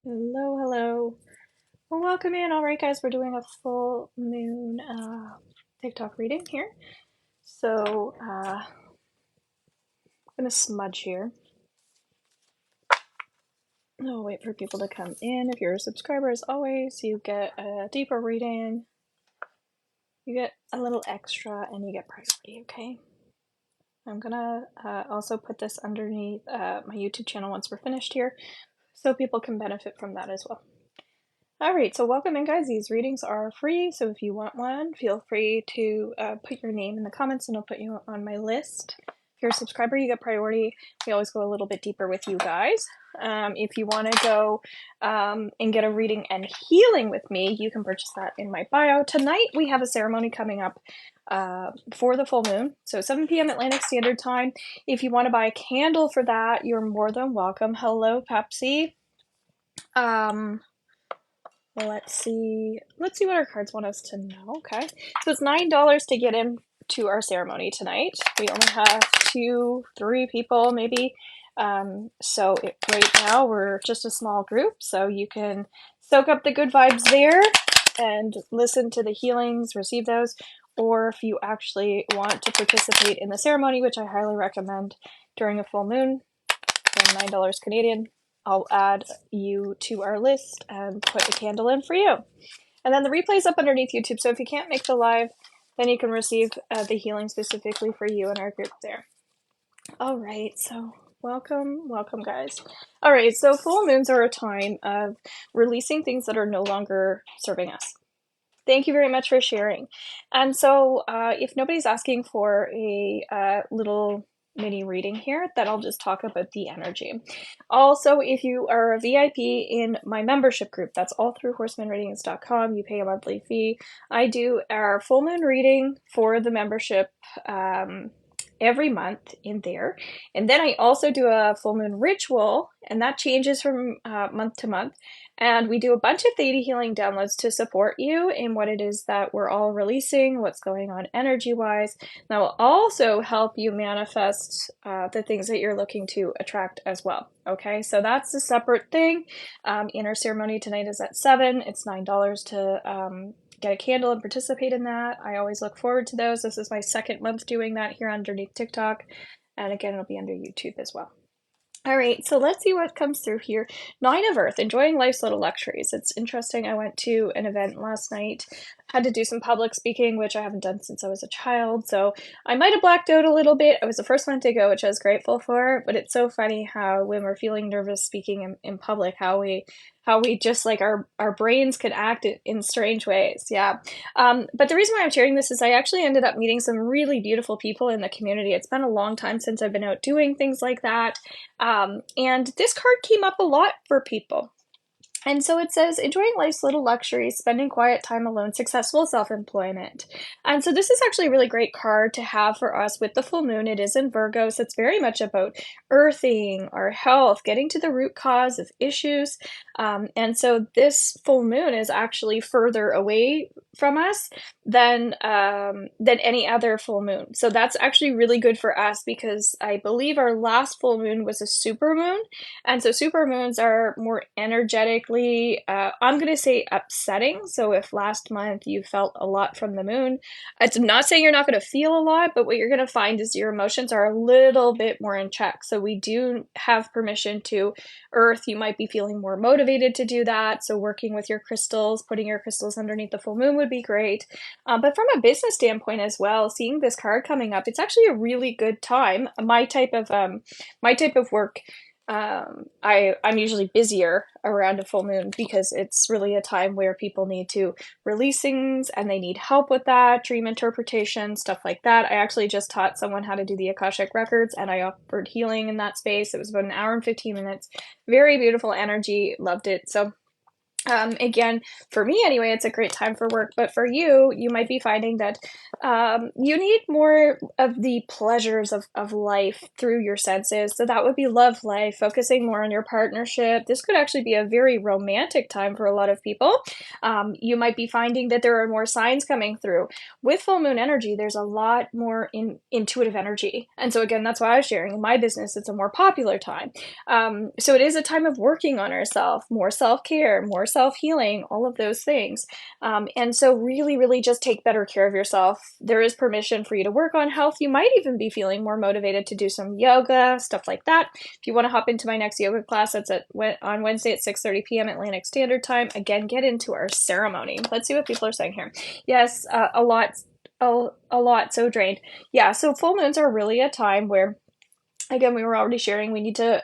Hello, hello. Well, welcome in. All right, guys, we're doing a full moon TikTok reading here. So, I'm gonna smudge here. I'll wait for people to come in. If you're a subscriber, as always, you get a deeper reading. You get a little extra, and you get priority. Okay. I'm gonna also put this underneath my YouTube channel once we're finished here, so people can benefit from that as well. Alright, so welcome in, guys. These readings are free, so if you want one, feel free to put your name in the comments and I'll put you on my list. If you're a subscriber, you get priority. We always go a little bit deeper with you guys. If you want to go and get a reading and healing with me, you can purchase that in my bio. Tonight, we have a ceremony coming up for the full moon, so 7 p.m. Atlantic Standard Time. If you want to buy a candle for that, you're more than welcome. Hello, Pepsi. Well, let's see what our cards want us to know. Okay, so it's $9 to get into our ceremony tonight. We only have 3 people maybe, so right now we're just a small group, so you can soak up the good vibes there and listen to the healings, receive those, or if you actually want to participate in the ceremony, which I highly recommend during a full moon, then $9 Canadian. I'll add you to our list and put a candle in for you. And then the replay's up underneath YouTube, so if you can't make the live, then you can receive the healing specifically for you in our group there. All right, so welcome, guys. All right, so full moons are a time of releasing things that are no longer serving us. Thank you very much for sharing. And so if nobody's asking for a little mini reading here, then I'll just talk about the energy. Also, if you are a VIP in my membership group, that's all through horsemanreadings.com. You pay a monthly fee. I do our full moon reading for the membership every month in there. And then I also do a full moon ritual, and that changes from month to month. And we do a bunch of theta healing downloads to support you in what it is that we're all releasing, what's going on energy-wise. That will also help you manifest the things that you're looking to attract as well. Okay, so that's a separate thing. In our ceremony tonight is at 7. It's $9 to get a candle and participate in that. I always look forward to those. This is my 2nd month doing that here underneath TikTok. And again, it'll be under YouTube as well. All right, so let's see what comes through here. 9 of Earth, enjoying life's little luxuries. It's interesting. I went to an event last night, had to do some public speaking, which I haven't done since I was a child. So I might have blacked out a little bit. I was the first one to go, which I was grateful for. But it's so funny how when we're feeling nervous speaking in public, how we just like our brains could act in strange ways. Yeah. But the reason why I'm sharing this is I actually ended up meeting some really beautiful people in the community. It's been a long time since I've been out doing things like that. And this card came up a lot for people. And so it says, enjoying life's little luxuries, spending quiet time alone, successful self-employment. And so this is actually a really great card to have for us with the full moon. It is in Virgo, so it's very much about earthing, our health, getting to the root cause of issues. And so this full moon is actually further away from us than any other full moon. So that's actually really good for us because I believe our last full moon was a super moon. And so super moons are more energetically, I'm going to say upsetting. So if last month you felt a lot from the moon, I'm not saying you're not going to feel a lot, but what you're going to find is your emotions are a little bit more in check. So we do have permission to earth. You might be feeling more motivated to do that. So working with your crystals, putting your crystals underneath the full moon would be great. But from a business standpoint as well, seeing this card coming up, it's actually a really good time. My type of work, I'm usually busier around a full moon because it's really a time where people need to release things and they need help with that, dream interpretation, stuff like that. I actually just taught someone how to do the Akashic Records and I offered healing in that space. It was about an hour and 15 minutes. Very beautiful energy. Loved it. So Again, for me anyway, it's a great time for work, but for you, you might be finding that you need more of the pleasures of life through your senses. So that would be love life, focusing more on your partnership. This could actually be a very romantic time for a lot of people. You might be finding that there are more signs coming through. With full moon energy, there's a lot more intuitive energy. And so again, that's why I was sharing in my business, it's a more popular time. So it is a time of working on ourselves, more self-care, more self-healing, all of those things. And so really, really just take better care of yourself. There is permission for you to work on health. You might even be feeling more motivated to do some yoga, stuff like that. If you want to hop into my next yoga class, that's on Wednesday at 6:30 p.m. Atlantic Standard Time. Again, get into our ceremony. Let's see what people are saying here. Yes, a lot, so drained. Yeah, so full moons are really a time where, again, we were already sharing, we need to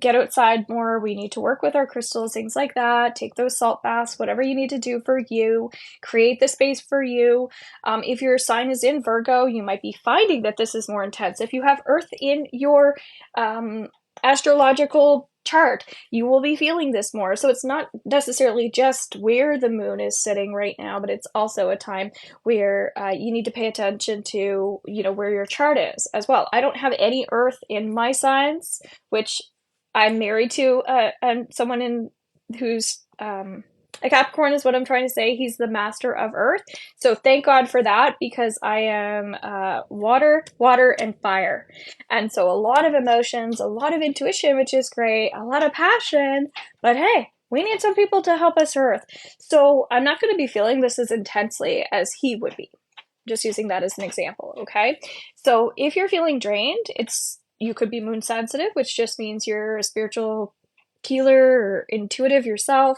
get outside more, we need to work with our crystals, things like that, take those salt baths, whatever you need to do for you, create the space for you. If your sign is in Virgo, you might be finding that this is more intense. If you have Earth in your astrological chart, you will be feeling this more. So it's not necessarily just where the moon is sitting right now, but it's also a time where you need to pay attention to, where your chart is as well. I don't have any Earth in my signs, which I'm married to someone who's a Capricorn is what I'm trying to say. He's the master of Earth. So thank God for that, because I am water, and fire. And so a lot of emotions, a lot of intuition, which is great, a lot of passion, but hey, we need some people to help us Earth. So I'm not going to be feeling this as intensely as he would be. Just using that as an example, okay? So if you're feeling drained, you could be moon sensitive, which just means you're a spiritual healer or intuitive yourself.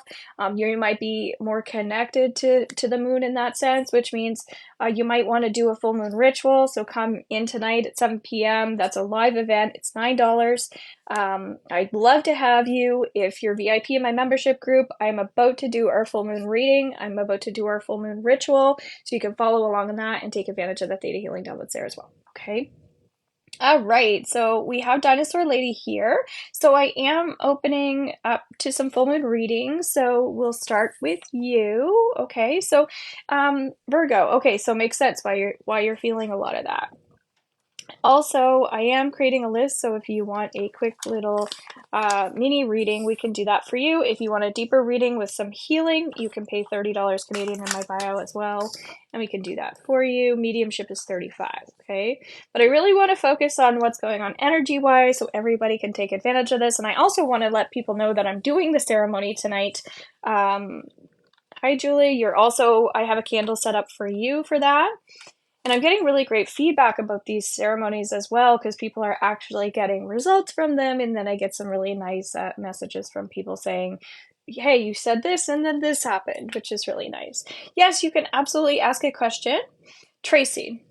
You might be more connected to the moon in that sense, which means you might want to do a full moon ritual. So come in tonight at 7 p.m. That's a live event. It's $9. I'd love to have you. If you're VIP in my membership group, I'm about to do our full moon reading. I'm about to do our full moon ritual. So you can follow along on that and take advantage of the theta healing downloads there as well. Okay. All right, so we have Dinosaur Lady here. So I am opening up to some full moon readings. So we'll start with you. Okay, so Virgo. Okay, so makes sense why you're feeling a lot of that. Also, I am creating a list, so if you want a quick little mini reading, we can do that for you. If you want a deeper reading with some healing, you can pay $30 Canadian in my bio as well, and we can do that for you. Mediumship is $35, okay? But I really want to focus on what's going on energy-wise so everybody can take advantage of this, and I also want to let people know that I'm doing the ceremony tonight. Hi, Julie. I have a candle set up for you for that. And I'm getting really great feedback about these ceremonies as well, because people are actually getting results from them. And then I get some really nice messages from people saying, hey, you said this and then this happened, which is really nice. Yes, you can absolutely ask a question. Tracy,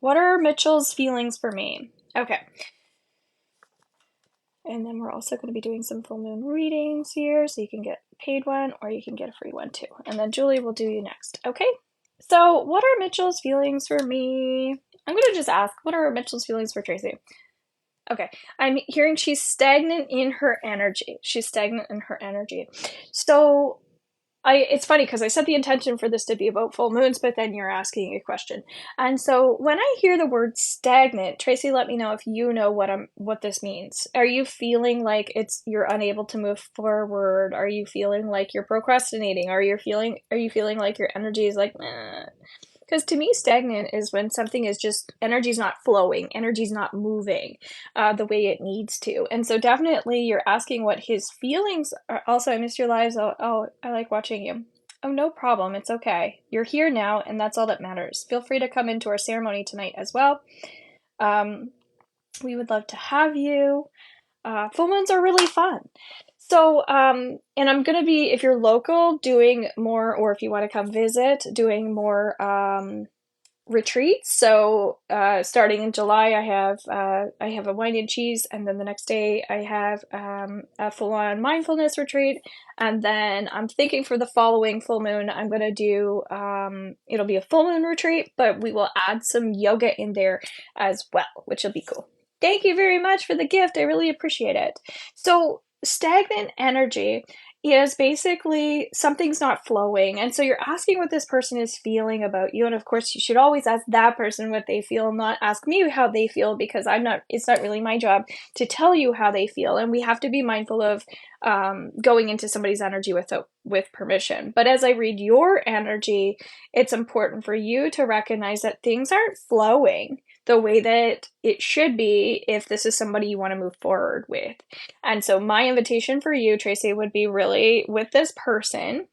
what are Mitchell's feelings for me? Okay. And then we're also going to be doing some full moon readings here, so you can get a paid one or you can get a free one too. And then Julie will do you next. Okay. So what are Mitchell's feelings for me? I'm going to just ask, what are Mitchell's feelings for Tracy? Okay, I'm hearing she's stagnant in her energy. She's stagnant in her energy. So it's funny because I set the intention for this to be about full moons, but then you're asking a question. And so when I hear the word stagnant, Tracy, let me know if you know what this means. Are you feeling like you're unable to move forward? Are you feeling like you're procrastinating? Are you feeling like your energy is like, because to me, stagnant is when something is just, energy's not flowing, energy's not moving the way it needs to. And so definitely you're asking what his feelings are. Also, I missed your lives. Oh, I like watching you. Oh, no problem. It's okay. You're here now, and that's all that matters. Feel free to come into our ceremony tonight as well. We would love to have you. Full moons are really fun. So, and I'm going to be, if you're local, doing more, or if you want to come visit, doing more retreats. So, starting in July, I have a wine and cheese, and then the next day I have a full-on mindfulness retreat. And then I'm thinking for the following full moon, I'm going to do, it'll be a full moon retreat, but we will add some yoga in there as well, which will be cool. Thank you very much for the gift. I really appreciate it. So stagnant energy is basically something's not flowing. And so you're asking what this person is feeling about you. And of course, you should always ask that person what they feel, not ask me how they feel, because it's not really my job to tell you how they feel. And we have to be mindful of going into somebody's energy with permission. But as I read your energy, it's important for you to recognize that things aren't flowing the way that it should be if this is somebody you want to move forward with. And so my invitation for you, Tracy, would be really with this person.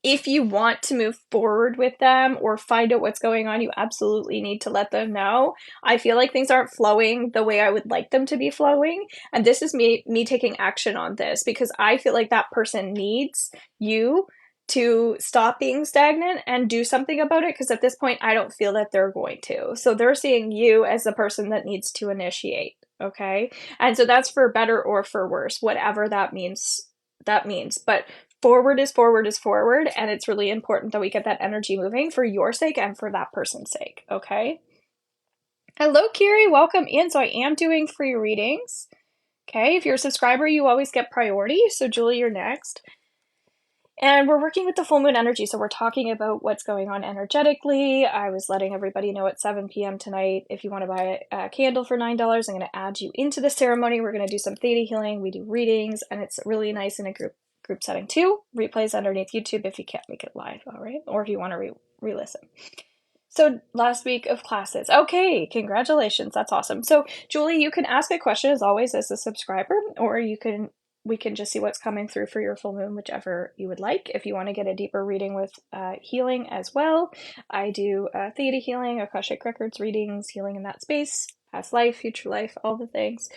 If you want to move forward with them or find out what's going on, you absolutely need to let them know. I feel like things aren't flowing the way I would like them to be flowing. And this is me taking action on this, because I feel like that person needs you to stop being stagnant and do something about it, because at this point I don't feel that they're going to. So they're seeing you as the person that needs to initiate. Okay. And so that's for better or for worse, whatever that means. But forward is forward is forward, and it's really important that we get that energy moving for your sake and for that person's sake. Okay. Hello, Kiri. Welcome in. So I am doing free readings. Okay. If you're a subscriber, you always get priority. So Julie, you're next. And we're working with the full moon energy. So we're talking about what's going on energetically. I was letting everybody know at 7 p.m. tonight, if you want to buy a candle for $9, I'm going to add you into the ceremony. We're going to do some theta healing. We do readings, and it's really nice in a group setting too. Replays underneath YouTube if you can't make it live, all right? Or if you want to re-listen. So last week of classes. Okay, congratulations. That's awesome. So Julie, you can ask a question as always as a subscriber, or we can just see what's coming through for your full moon, whichever you would like. If you want to get a deeper reading with healing as well, I do theta healing, Akashic Records readings, healing in that space, past life, future life, all the things.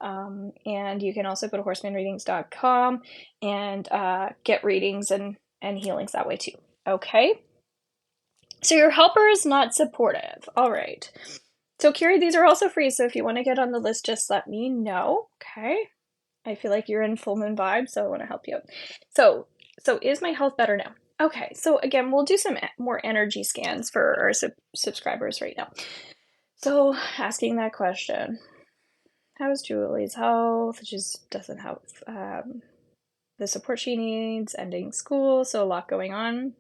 And you can also go to horsemanreadings.com and get readings and healings that way too. Okay. So your helper is not supportive. All right. So Kiri, these are also free. So if you want to get on the list, just let me know. Okay. I feel like you're in full moon vibe, so I want to help you out. So is my health better now? Okay, so again, we'll do some more energy scans for our subscribers right now. So asking that question, how's Julie's health? She just doesn't have the support she needs, ending school, so a lot going on.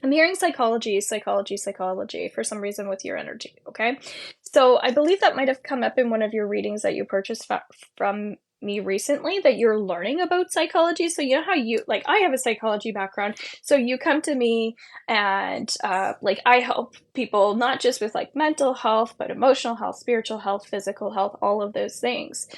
I'm hearing psychology for some reason with your energy, okay? So I believe that might have come up in one of your readings that you purchased from me recently, that you're learning about psychology. So you know how I have a psychology background, so you come to me and I help people not just with like mental health, but emotional health, spiritual health, physical health, all of those things.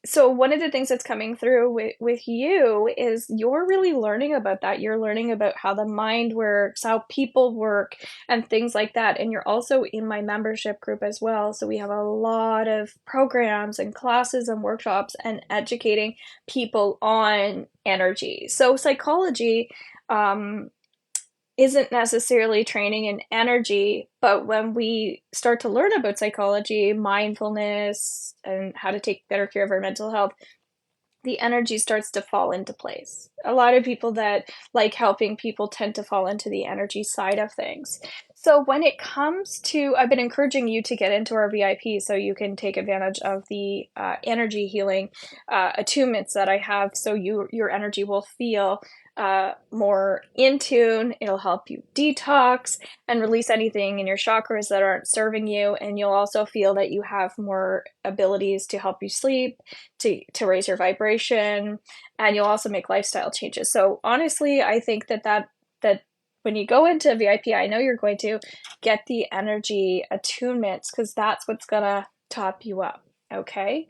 So one of the things that's coming through with you is you're really learning about that. You're learning about how the mind works, how people work, and things like that. And you're also in my membership group as well. So we have a lot of programs and classes and workshops and educating people on energy. So psychology, isn't necessarily training in energy, but when we start to learn about psychology, mindfulness, and how to take better care of our mental health, the energy starts to fall into place. A lot of people that like helping people tend to fall into the energy side of things. So when it comes to, I've been encouraging you to get into our VIP so you can take advantage of the energy healing attunements that I have, so your energy will feel more in tune. It'll help you detox and release anything in your chakras that aren't serving you, and you'll also feel that you have more abilities to help you sleep, to raise your vibration, and you'll also make lifestyle changes. So honestly, I think that when you go into VIP, I know you're going to get the energy attunements, because that's what's gonna top you up. Okay.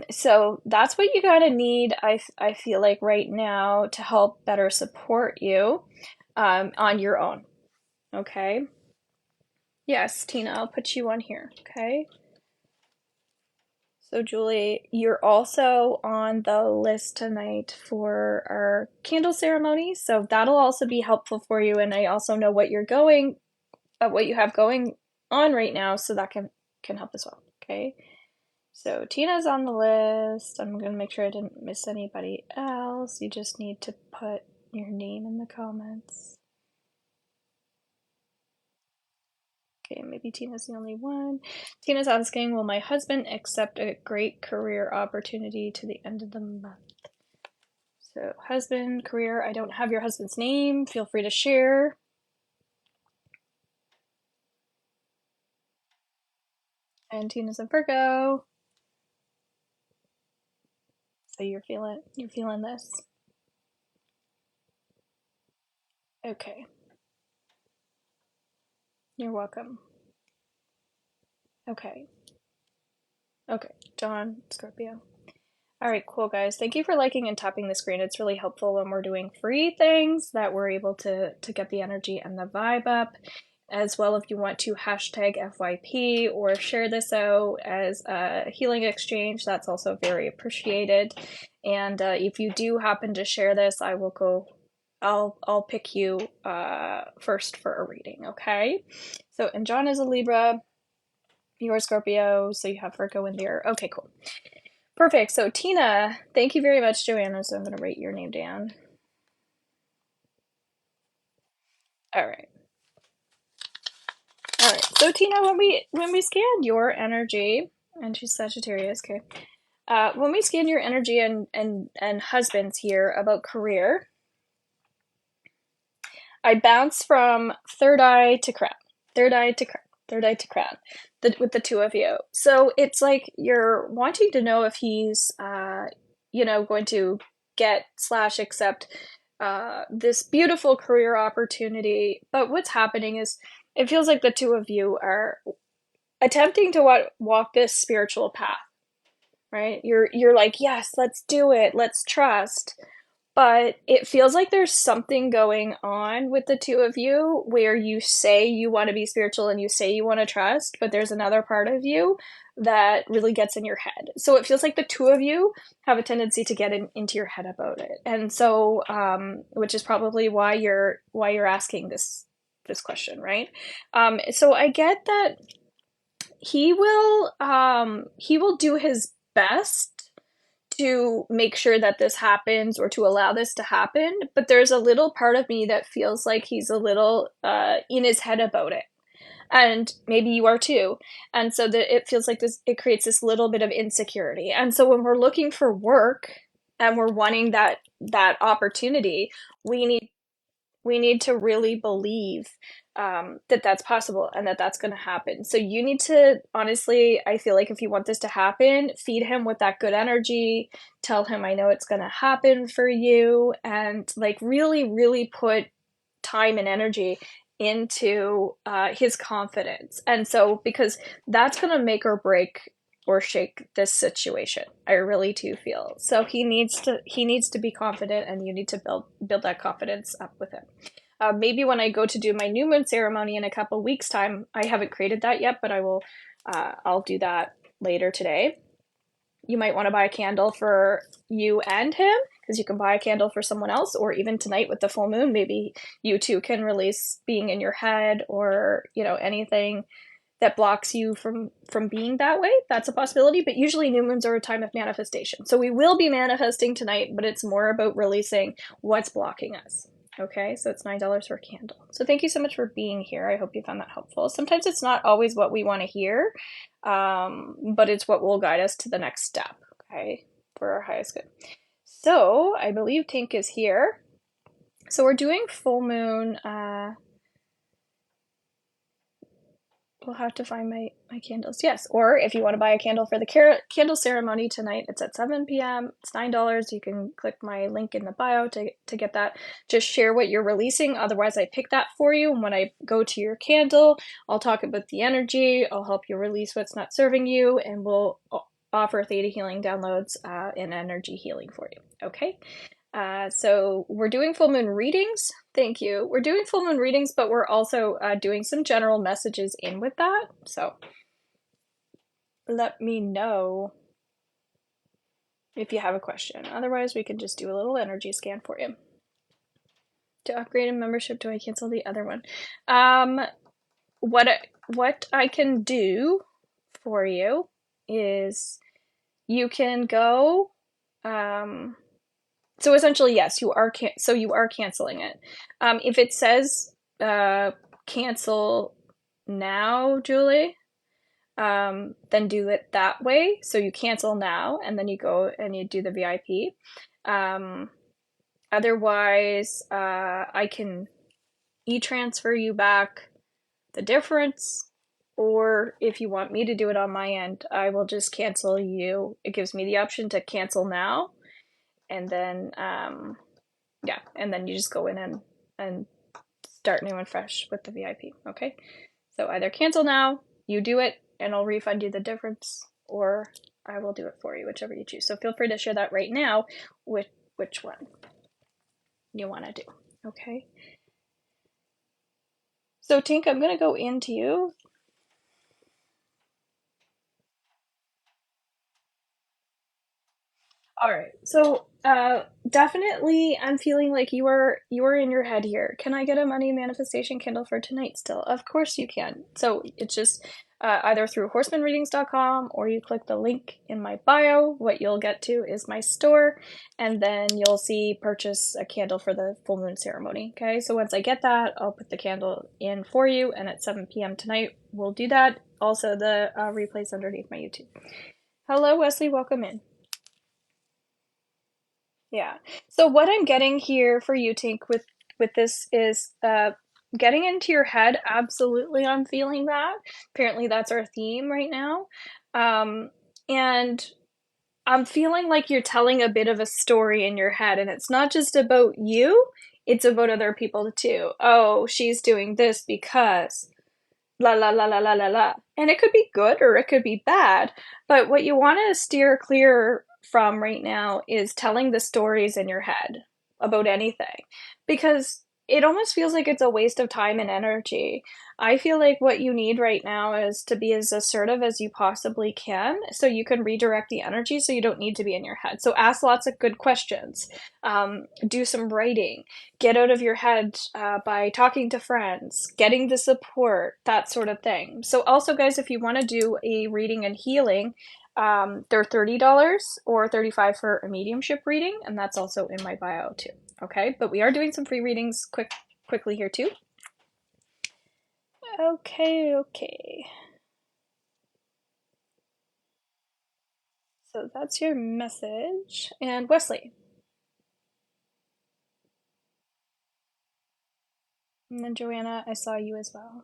So that's what you gotta need, I feel like right now, to help better support you on your own. Okay. Yes, Tina, I'll put you on here. Okay. So Julie, you're also on the list tonight for our candle ceremony, so that'll also be helpful for you. And I also know what you have going on right now, so that can help as well. Okay. So Tina's on the list. I'm gonna make sure I didn't miss anybody else. You just need to put your name in the comments. Okay, maybe Tina's the only one. Tina's asking, will my husband accept a great career opportunity to the end of the month? So husband, career, I don't have your husband's name. Feel free to share. And Tina's a Virgo. So you're feeling this. Okay. You're welcome. Okay. Okay. John, Scorpio. All right, cool guys. Thank you for liking and tapping the screen. It's really helpful when we're doing free things that we're able to get the energy and the vibe up. As well, if you want to hashtag FYP or share this out as a healing exchange, that's also very appreciated. And if you do happen to share this, I will go. I'll pick you first for a reading. Okay. So, and John is a Libra. You're a Scorpio, so you have Virgo in there. Okay, cool. Perfect. So Tina, thank you very much, Joanna. So I'm going to write your name down. All right. All right. So Tina, when we scan your energy, and she's Sagittarius, okay. When we scan your energy and husbands here about career, I bounce from third eye to crown, third eye to crown, third eye to crown, with the two of you. So it's like you're wanting to know if he's, going to get slash accept this beautiful career opportunity. But what's happening is it feels like the two of you are attempting to walk this spiritual path, right? You're like, yes, let's do it, let's trust. But it feels like there's something going on with the two of you where you say you want to be spiritual and you say you want to trust, but there's another part of you that really gets in your head. So it feels like the two of you have a tendency to get into your head about it. And so, which is probably why you're asking this question, right? So I get that he will do his best to make sure that this happens or to allow this to happen, but there's a little part of me that feels like he's a little in his head about it, and maybe you are too. And so that it feels like this, it creates this little bit of insecurity. And so when we're looking for work and we're wanting that opportunity, we need to really believe that that's possible and that that's going to happen. So you need to, honestly, I feel like if you want this to happen, feed him with that good energy, tell him, I know it's going to happen for you, and like really, really put time and energy into his confidence. And so, because that's going to make or break or shake this situation, I really do feel. So he needs to be confident, and you need to build that confidence up with him. Maybe when I go to do my new moon ceremony in a couple weeks time, I haven't created that yet, but I will. I'll do that later today. You might want to buy a candle for you and him, because you can buy a candle for someone else, or even tonight with the full moon, maybe you two can release being in your head, or anything that blocks you from being that way. That's a possibility. But usually new moons are a time of manifestation, so we will be manifesting tonight, but it's more about releasing what's blocking us. Okay, so it's $9 for a candle. So thank you so much for being here. I hope you found that helpful. Sometimes it's not always what we want to hear, but it's what will guide us to the next step, okay, for our highest good. So I believe Tink is here. So we're doing full moon. We'll have to find my candles. Yes, or if you want to buy a candle for the candle ceremony tonight, it's at 7 p.m. It's $9. You can click my link in the bio to get that. Just share what you're releasing. Otherwise, I pick that for you. And when I go to your candle, I'll talk about the energy. I'll help you release what's not serving you, and we'll offer theta healing downloads and energy healing for you. Okay. So we're doing full moon readings. Thank you. We're doing full moon readings, but we're also doing some general messages in with that. So let me know if you have a question. Otherwise, we can just do a little energy scan for you. To upgrade a membership, do I cancel the other one? What I can do for you is you can go. So essentially, yes, you are canceling it. If it says cancel now, Julie, then do it that way. So you cancel now, and then you go and you do the VIP. Otherwise, I can e-transfer you back the difference, or if you want me to do it on my end, I will just cancel you. It gives me the option to cancel now, and then yeah, and then you just go in and start new and fresh with the VIP. Okay, so either cancel now, you do it, and I'll refund you the difference, or I will do it for you, whichever you choose. So feel free to share that right now with which one you want to do. Okay. So Tink, I'm gonna go into you. All right. So, definitely, I'm feeling like you are in your head here. Can I get a money manifestation candle for tonight still? Of course you can. So it's just either through horsemanreadings.com or you click the link in my bio. What you'll get to is my store, and then you'll see purchase a candle for the full moon ceremony. Okay. So once I get that, I'll put the candle in for you, and at 7 p.m. tonight, we'll do that. Also, the replay's underneath my YouTube. Hello, Wesley. Welcome in. Yeah. So what I'm getting here for you, Tink, with this is getting into your head. Absolutely, I'm feeling that. Apparently, that's our theme right now. And I'm feeling like you're telling a bit of a story in your head, and it's not just about you, it's about other people too. Oh, she's doing this because la la la la la la la. And it could be good or it could be bad, but what you want to steer clear from right now is telling the stories in your head about anything, because it almost feels like it's a waste of time and energy. I feel like what you need right now is to be as assertive as you possibly can so you can redirect the energy so you don't need to be in your head. So ask lots of good questions, do some writing, get out of your head by talking to friends, getting the support, that sort of thing. So also, guys, if you want to do a reading and healing, they're $30 or $35 for a mediumship reading, and that's also in my bio too. Okay, but we are doing some free readings quickly here too. Okay. So that's your message. And Wesley. And then Joanna, I saw you as well.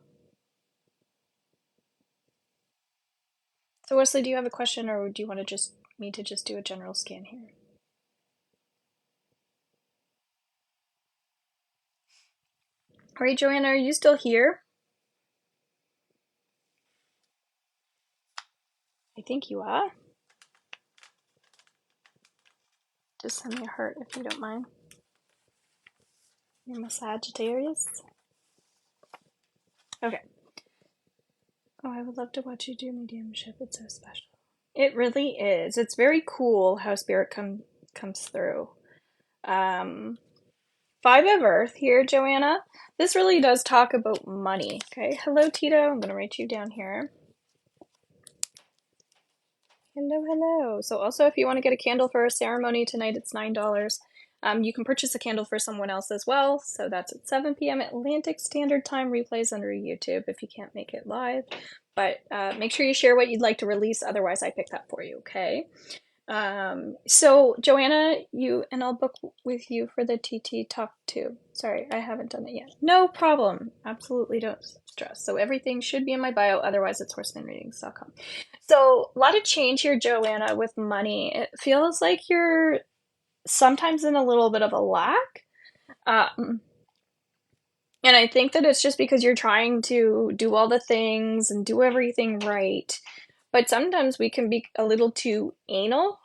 So Wesley, do you have a question, or do you want to just me to just do a general scan here? All right, Joanna, are you still here? I think you are. Just send me a heart if you don't mind. You're my Sagittarius. Okay. Oh, I would love to watch you do mediumship. It's so special. It really is. It's very cool how spirit comes through. Five of Earth here, Joanna. This really does talk about money. Okay. Hello, Tito. I'm gonna write you down here. Hello. So also, if you want to get a candle for a ceremony tonight, it's $9. You can purchase a candle for someone else as well. So that's at 7 p.m. Atlantic Standard Time. Replays under YouTube if you can't make it live. But make sure you share what you'd like to release. Otherwise, I pick that for you, okay? So Joanna, and I'll book with you for the TT Talk too. Sorry, I haven't done it yet. No problem. Absolutely don't stress. So everything should be in my bio. Otherwise, it's horsemanreadings.com. So a lot of change here, Joanna, with money. It feels like you're sometimes in a little bit of a lack. And I think that it's just because you're trying to do all the things and do everything right. But sometimes we can be a little too anal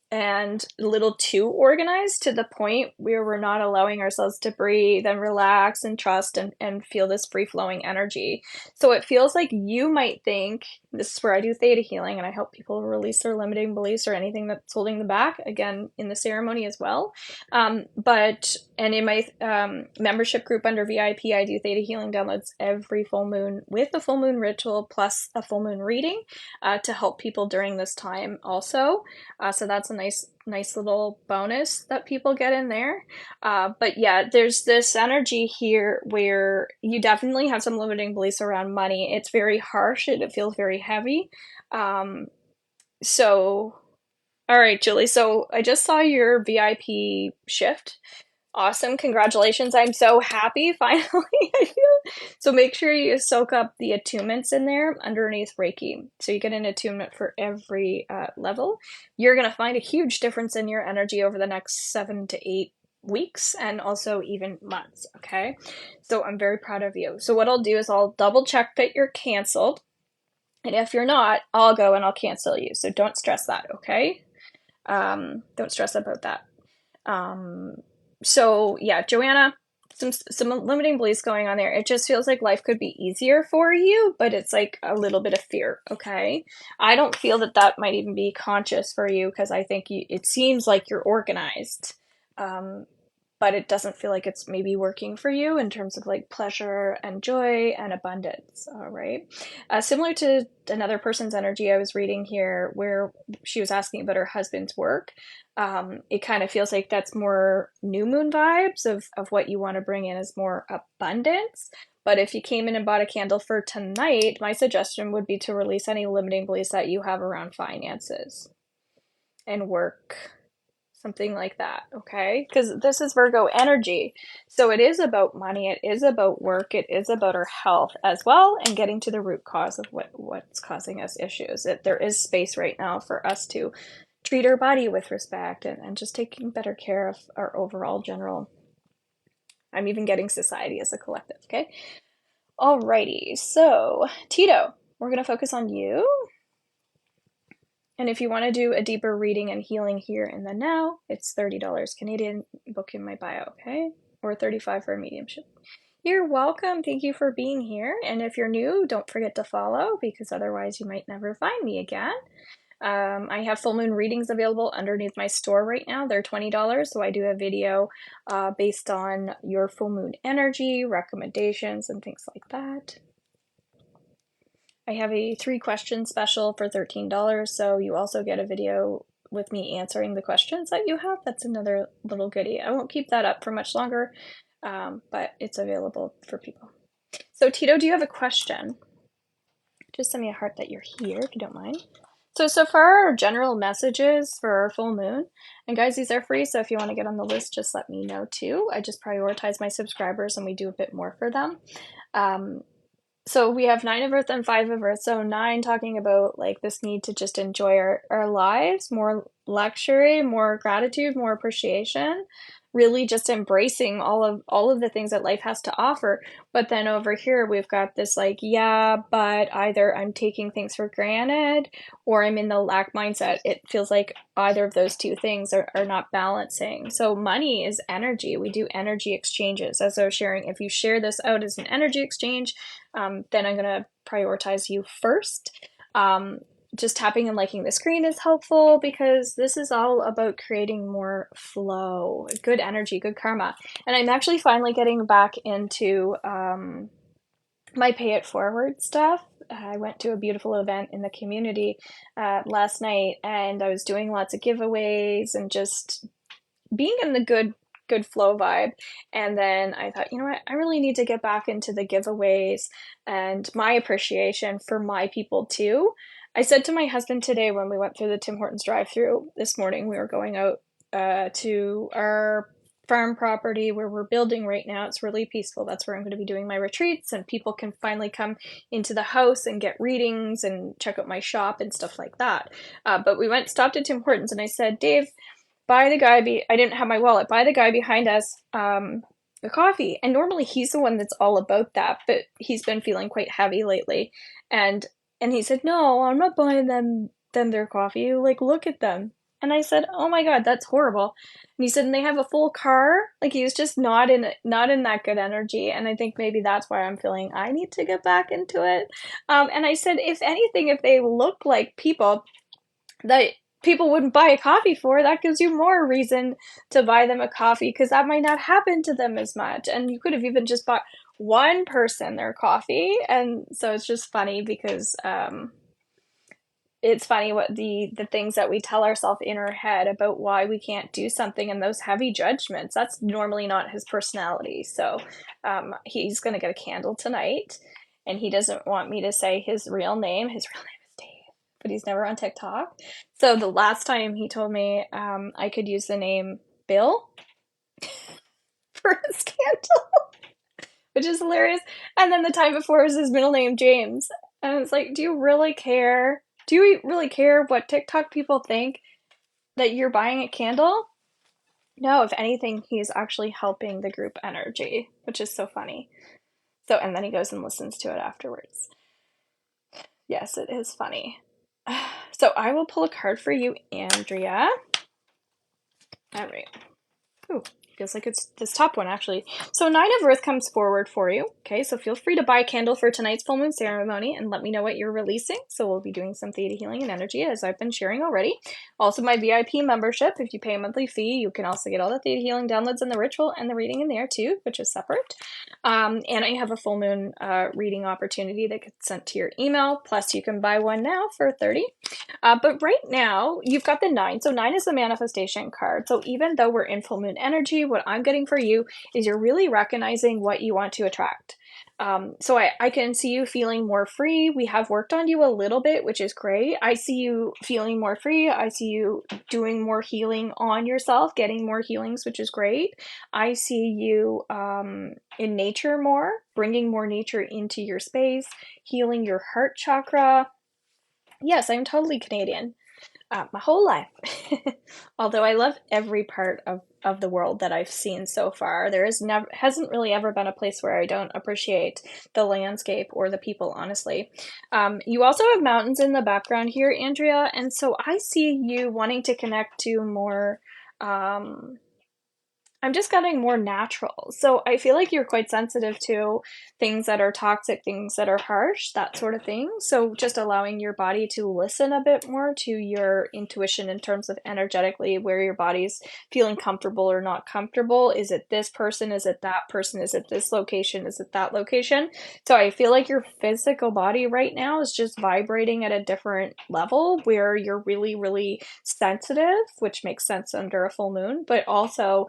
and a little too organized to the point where we're not allowing ourselves to breathe and relax and trust and feel this free flowing energy. So it feels like you might think, this is where I do theta healing and I help people release their limiting beliefs or anything that's holding them back, again, in the ceremony as well. And in my membership group under VIP, I do theta healing downloads every full moon with a full moon ritual plus a full moon reading to help people during this time also. So that's a nice little bonus that people get in there. But yeah, there's this energy here where you definitely have some limiting beliefs around money. It's very harsh. It feels very heavy. So, all right, Julie. So I just saw your VIP shift Awesome. Congratulations. I'm so happy finally. I feel so make sure you soak up the attunements in there underneath Reiki. So you get an attunement for every level. You're going to find a huge difference in your energy over the next 7 to 8 weeks and also even months. Okay. So I'm very proud of you. So what I'll do is I'll double check that you're canceled. And if you're not, I'll go and I'll cancel you. So don't stress that. Okay. Don't stress about that. Um, so yeah, Joanna, some limiting beliefs going on there. It just feels like life could be easier for you, but it's like a little bit of fear. Okay, I don't feel that that might even be conscious for you because I think it seems like you're organized. Um, but it doesn't feel like it's maybe working for you in terms of like pleasure and joy and abundance. All right. Similar to another person's energy I was reading here, where she was asking about her husband's work. It kind of feels like that's more new moon vibes of what you want to bring in is more abundance. But if you came in and bought a candle for tonight, my suggestion would be to release any limiting beliefs that you have around finances and work, something like that, okay? Because this is Virgo energy. So it is about money, it is about work, it is about our health as well, and getting to the root cause of what's causing us issues. There is space right now for us to treat our body with respect and just taking better care of our overall general. I'm even getting society as a collective, okay? Alrighty, so Tito, we're gonna focus on you. And if you want to do a deeper reading and healing here in the now, it's $30 Canadian. Book in my bio, okay? Or $35 for a mediumship. You're welcome. Thank you for being here. And if you're new, don't forget to follow because otherwise you might never find me again. I have full moon readings available underneath my store right now. They're $20, so I do a video based on your full moon energy, recommendations, and things like that. I have a 3-question special for $13, so you also get a video with me answering the questions that you have. That's another little goodie. I won't keep that up for much longer, but it's available for people. So Tito, do you have a question? Just send me a heart that you're here, if you don't mind. So far, our general messages for our full moon. And guys, these are free, so if you want to get on the list, just let me know too. I just prioritize my subscribers and we do a bit more for them. So we have 9 of Earth and 5 of Earth. So 9 talking about like this need to just enjoy our lives, more luxury, more gratitude, more appreciation, really just embracing all of the things that life has to offer. But then over here we've got this like, yeah, but either I'm taking things for granted or I'm in the lack mindset. It feels like either of those two things are not balancing. So money is energy. We do energy exchanges. As I was sharing, if you share this out as an energy exchange, then I'm going to prioritize you first. Just tapping and liking the screen is helpful because this is all about creating more flow, good energy, good karma. And I'm actually finally getting back into my pay it forward stuff. I went to a beautiful event in the community last night and I was doing lots of giveaways and just being in the good flow vibe. And then I thought, you know what, I really need to get back into the giveaways and my appreciation for my people too. I said to my husband today when we went through the Tim Hortons drive-through this morning, we were going out to our farm property where we're building right now. It's really peaceful. That's where I'm going to be doing my retreats and people can finally come into the house and get readings and check out my shop and stuff like that. But we stopped at Tim Hortons and I said, Dave, buy the guy I didn't have my wallet, buy the guy behind us the coffee. And normally he's the one that's all about that, but he's been feeling quite heavy lately. And he said, no, I'm not buying them their coffee. Like, look at them. And I said, oh my God, that's horrible. And he said, and they have a full car. Like he was just not in that good energy. And I think maybe that's why I'm feeling I need to get back into it. And I said, if anything, if they look like people that people wouldn't buy a coffee for, that gives you more reason to buy them a coffee because that might not happen to them as much. And you could have even just bought one person their coffee. And so it's just funny because it's funny what the things that we tell ourselves in our head about why we can't do something and those heavy judgments. That's normally not his personality. So he's going to get a candle tonight and he doesn't want me to say his real name. His real name is Dave, but he's never on TikTok. So the last time he told me I could use the name Bill. for his candle, which is hilarious. And then the time before was his middle name, James. And it's like, do you really care? Do you really care what TikTok people think that you're buying a candle? No, if anything, he's actually helping the group energy, which is so funny. So, and then he goes and listens to it afterwards. Yes, it is funny. So I will pull a card for you, Andrea. All right. Ooh, feels like it's this top one, actually. So 9 of Earth comes forward for you. Okay, so feel free to buy a candle for tonight's full moon ceremony and let me know what you're releasing. So we'll be doing some theta healing and energy, as I've been sharing already. Also, my VIP membership, if you pay a monthly fee, you can also get all the theta healing downloads and the ritual and the reading in there too, which is separate. And I have a full moon reading opportunity that gets sent to your email. Plus, you can buy one now for 30. But right now, you've got the 9. So 9 is the manifestation card. So even though we're in full moon energy, what I'm getting for you is you're really recognizing what you want to attract. So I can see you feeling more free. We have worked on you a little bit, which is great. I see you feeling more free. I see you doing more healing on yourself, getting more healings, which is great. I see you in nature more, bringing more nature into your space, healing your heart chakra. Yes, I'm totally Canadian. My whole life. Although I love every part of the world that I've seen so far. There hasn't really ever been a place where I don't appreciate the landscape or the people, honestly. You also have mountains in the background here, Andrea, and so I see you wanting to connect to more I'm just getting more natural. So I feel like you're quite sensitive to things that are toxic, things that are harsh, that sort of thing. So just allowing your body to listen a bit more to your intuition in terms of energetically where your body's feeling comfortable or not comfortable. Is it this person? Is it that person? Is it this location? Is it that location? So I feel like your physical body right now is just vibrating at a different level where you're really, really sensitive, which makes sense under a full moon, but also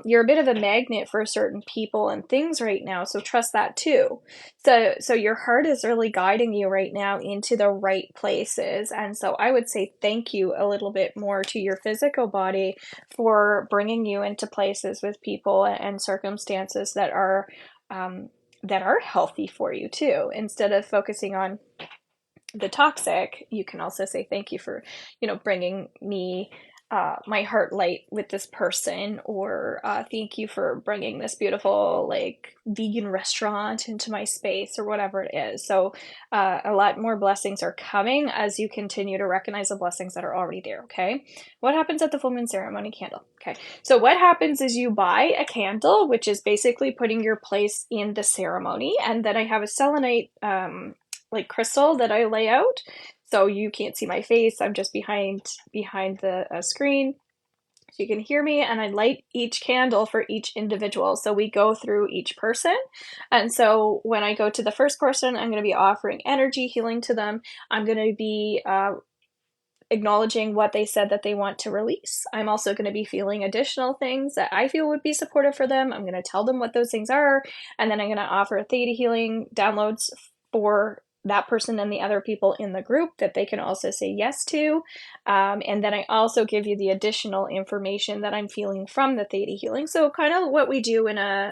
you're a bit of a magnet for certain people and things right now, so trust that too. So your heart is really guiding you right now into the right places, and so I would say thank you a little bit more to your physical body for bringing you into places with people and circumstances that are healthy for you too. Instead of focusing on the toxic, you can also say thank you for, bringing me my heart light with this person, or thank you for bringing this beautiful like vegan restaurant into my space, or whatever it is. So a lot more blessings are coming as you continue to recognize the blessings that are already there. Okay, what happens at the full moon ceremony candle? Okay, so what happens is you buy a candle, which is basically putting your place in the ceremony, and then I have a selenite like crystal that I lay out. So you can't see my face. I'm just behind the screen. So you can hear me, and I light each candle for each individual. So we go through each person. And so when I go to the first person, I'm going to be offering energy healing to them. I'm going to be acknowledging what they said that they want to release. I'm also going to be feeling additional things that I feel would be supportive for them. I'm going to tell them what those things are, and then I'm going to offer theta healing downloads for that person and the other people in the group that they can also say yes to. And then I also give you the additional information that I'm feeling from the theta healing. So kind of what we do in a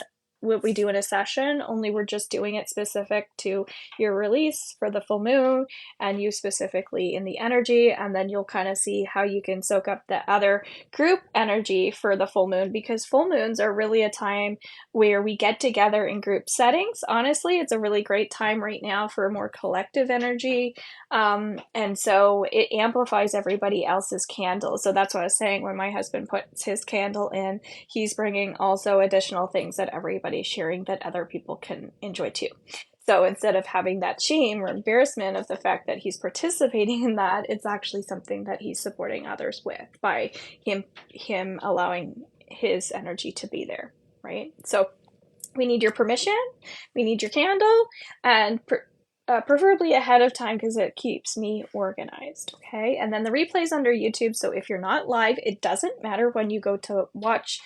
session, only we're just doing it specific to your release for the full moon and you specifically in the energy, and then you'll kind of see how you can soak up the other group energy for the full moon, because full moons are really a time where we get together in group settings. Honestly, it's a really great time right now for more collective energy, and so it amplifies everybody else's candle. So that's what I was saying, when my husband puts his candle in, he's bringing also additional things that everybody's sharing that other people can enjoy too. So instead of having that shame or embarrassment of the fact that he's participating in that, it's actually something that he's supporting others with by him allowing his energy to be there, right? So we need your permission, we need your candle, and preferably ahead of time, because it keeps me organized. Okay, and then the replay's under YouTube, so if you're not live, it doesn't matter when you go to watch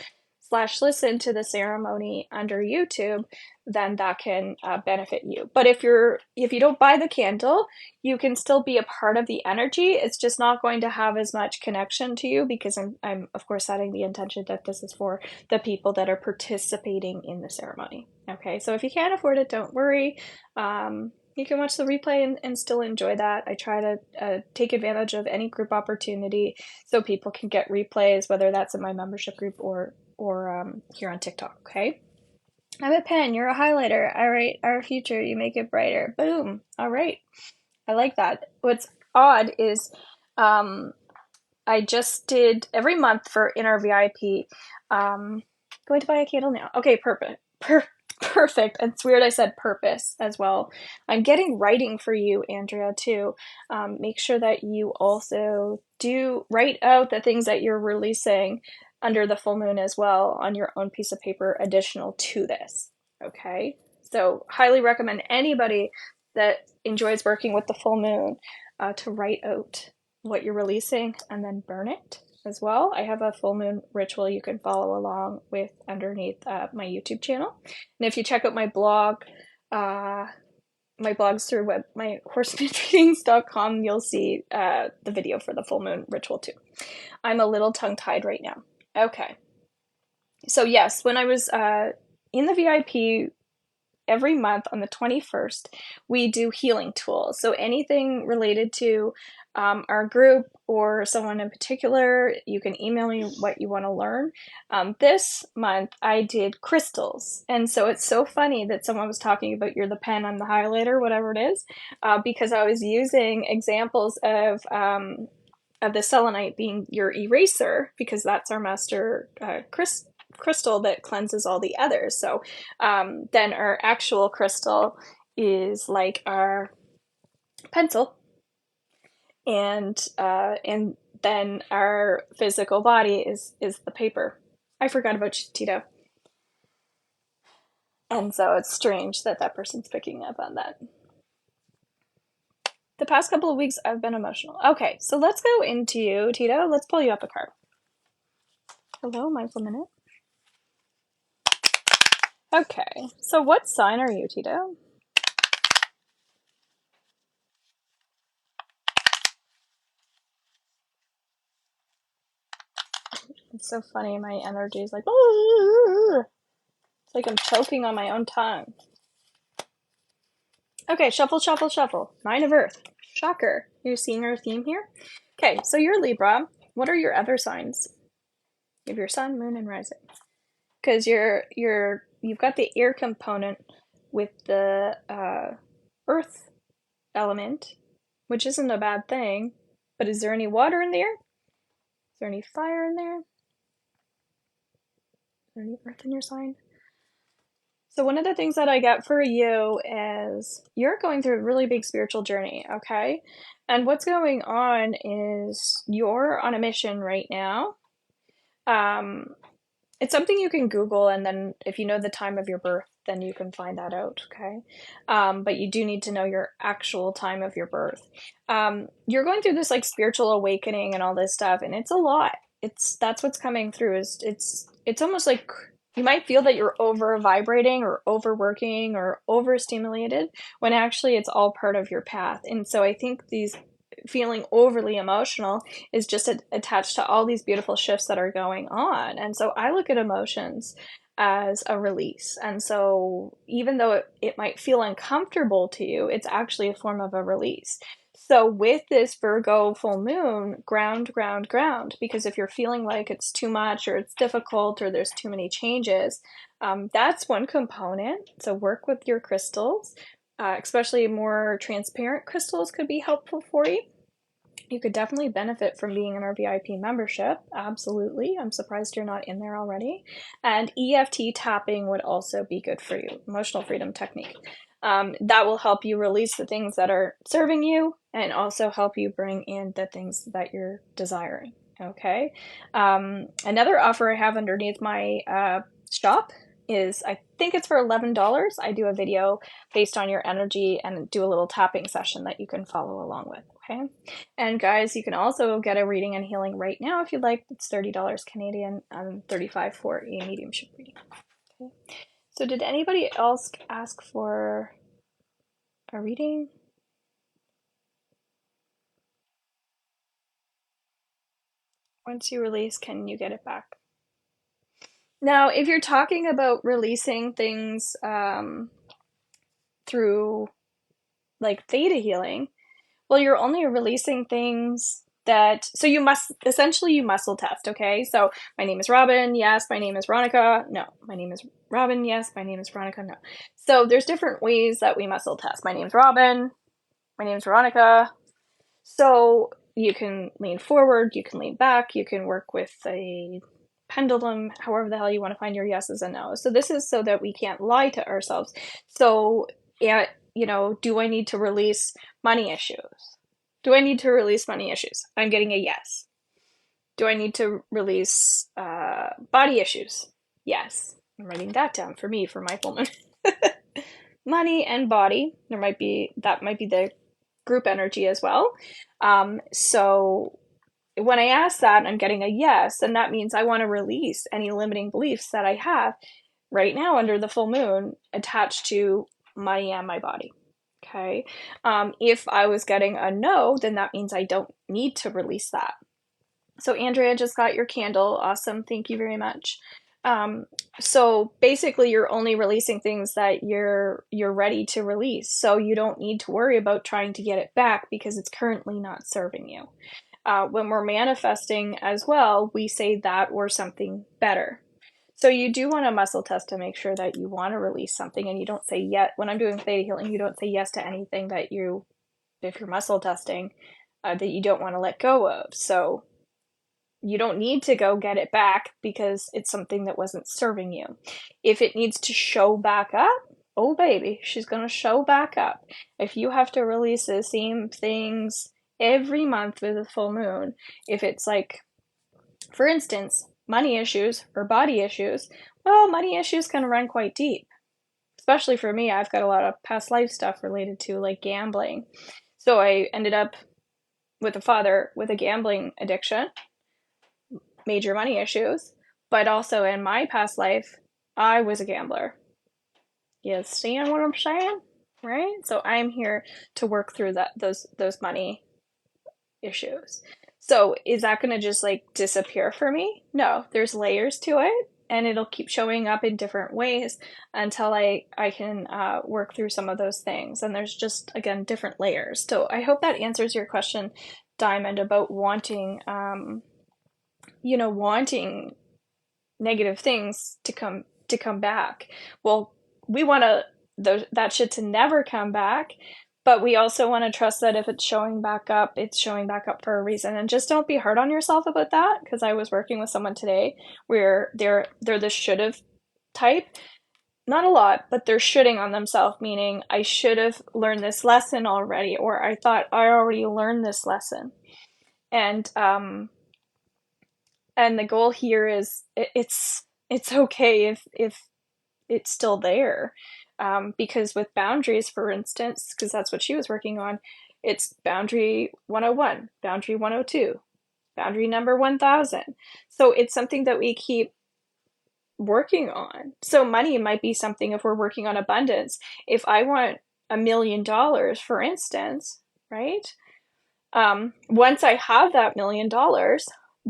watch/listen to the ceremony under YouTube, then that can benefit you. But if you don't buy the candle, you can still be a part of the energy. It's just not going to have as much connection to you because I'm of course setting the intention that this is for the people that are participating in the ceremony. Okay, so if you can't afford it, don't worry. You can watch the replay and still enjoy that. I try to take advantage of any group opportunity so people can get replays, whether that's in my membership group or here on TikTok. Okay. I'm a pen. You're a highlighter. I write our future. You make it brighter. Boom. All right. I like that. What's odd is I just did every month for in our VIP. Going to buy a candle now. Okay, perfect. Perfect. It's weird I said purpose as well. I'm getting writing for you, Andrea, too. Make sure that you also do write out the things that you're releasing under the full moon as well on your own piece of paper additional to this. Okay? So highly recommend anybody that enjoys working with the full moon to write out what you're releasing and then burn it as well. I have a full moon ritual you can follow along with underneath my YouTube channel. And if you check out my blog, my blog's through my horsemanreadings.com, you'll see the video for the full moon ritual too. I'm a little tongue-tied right now. Okay. So yes, when I was in the VIP, every month on the 21st, we do healing tools. So anything related to our group or someone in particular, you can email me what you want to learn. This month I did crystals. And so it's so funny that someone was talking about you're the pen, I'm the highlighter, whatever it is, because I was using examples of the selenite being your eraser, because that's our master crystal that cleanses all the others. So then our actual crystal is like our pencil, and then our physical body is the paper. I forgot about you, Tito. And so it's strange that that person's picking up on that. The past couple of weeks I've been emotional. Okay, so let's go into you, Tito. Let's pull you up a card. Hello, Mindful Minute. Okay, so what sign are you, Tito? It's so funny, my energy is like, it's like I'm choking on my own tongue. Okay, shuffle, shuffle, shuffle. Nine of Earth. Shocker. You're seeing our theme here? Okay, so you're Libra. What are your other signs? You have your sun, moon, and rising. Because you've got the air component with the earth element, which isn't a bad thing. But is there any water in the air? Is there any fire in there? Is there any earth in your sign? So one of the things that I get for you is you're going through a really big spiritual journey, okay? And what's going on is you're on a mission right now. It's something you can Google, and then if you know the time of your birth, then you can find that out, okay? But you do need to know your actual time of your birth. You're going through this like spiritual awakening and all this stuff, and it's a lot. That's what's coming through. It's almost like you might feel that you're over vibrating or overworking or overstimulated when actually it's all part of your path. And so I think these feeling overly emotional is just attached to all these beautiful shifts that are going on. And so I look at emotions as a release. And so even though it might feel uncomfortable to you, it's actually a form of a release. So with this Virgo full moon, ground, ground, ground, because if you're feeling like it's too much or it's difficult or there's too many changes, that's one component. So work with your crystals, especially more transparent crystals could be helpful for you. You could definitely benefit from being in our VIP membership. Absolutely. I'm surprised you're not in there already. And EFT tapping would also be good for you. Emotional freedom technique. That will help you release the things that are serving you and also help you bring in the things that you're desiring. Okay. Another offer I have underneath my shop is, I think it's for $11. I do a video based on your energy and do a little tapping session that you can follow along with. Okay. And guys, you can also get a reading and healing right now if you'd like. It's $30 Canadian, $35 for a mediumship reading. Okay. So did anybody else ask for a reading? Once you release, can you get it back? Now, if you're talking about releasing things through like theta healing, well, you're only releasing things that, so you must, essentially you muscle test, okay? So my name is Robin, yes, my name is Veronica, no. My name is Robin, yes, my name is Veronica, no. So there's different ways that we muscle test. My name's Robin, my name's Veronica. So you can lean forward, you can lean back, you can work with a pendulum, however the hell you want to find your yeses and nos. So this is so that we can't lie to ourselves. So, yeah, you know, do I need to release money issues? Do I need to release money issues? I'm getting a yes. Do I need to release body issues? Yes. I'm writing that down for me, for my full moon. Money and body. That might be the group energy as well. So when I ask that, I'm getting a yes, and that means I want to release any limiting beliefs that I have right now under the full moon attached to money and my body. Okay. If I was getting a no, then that means I don't need to release that. So Andrea just got your candle. Awesome. Thank you very much. So basically you're only releasing things that you're ready to release. So you don't need to worry about trying to get it back because it's currently not serving you. When we're manifesting as well, we say that or something better. So you do want to muscle test to make sure that you want to release something, and you don't say yes. When I'm doing theta healing, you don't say yes to anything that you, if you're muscle testing, that you don't want to let go of. So you don't need to go get it back because it's something that wasn't serving you. If it needs to show back up, oh baby, she's going to show back up. If you have to release the same things every month with a full moon, if it's like, for instance, money issues or body issues, well, money issues can run quite deep. Especially for me, I've got a lot of past life stuff related to like gambling. So I ended up with a father with a gambling addiction, major money issues, but also in my past life, I was a gambler. You understand what I'm saying? Right? So I'm here to work through those money issues. So is that going to just like disappear for me? No, there's layers to it, and it'll keep showing up in different ways until I can work through some of those things. And there's just, again, different layers. So I hope that answers your question, Diamond, about wanting wanting negative things to come back. Well, we want that shit to never come back, but we also want to trust that if it's showing back up, it's showing back up for a reason. And just don't be hard on yourself about that, because I was working with someone today where they're the should've type. Not a lot, but they're shoulding on themselves, meaning I should have learned this lesson already, or I thought I already learned this lesson. And the goal here is it's okay if it's still there, because with boundaries, for instance, because that's what she was working on, it's boundary 101, boundary 102, boundary number 1000. So it's something that we keep working on. So money might be something, if we're working on abundance, if I want $1 million, for instance, right? Once I have that $1 million,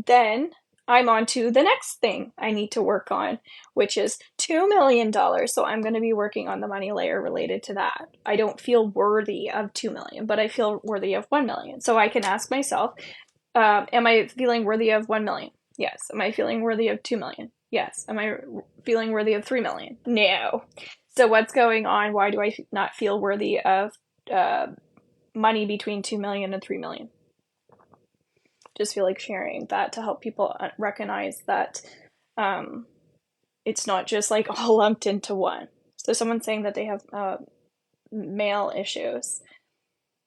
then I'm on to the next thing I need to work on, which is $2 million. So I'm going to be working on the money layer related to that. I don't feel worthy of 2 million, but I feel worthy of 1 million. So I can ask myself, am I feeling worthy of 1 million? Yes. Am I feeling worthy of 2 million? Yes. Am I feeling worthy of 3 million? No. So what's going on? Why do I not feel worthy of money between 2 million and 3 million? Just feel like sharing that to help people recognize that it's not just like all lumped into one. So someone's saying that they have male issues.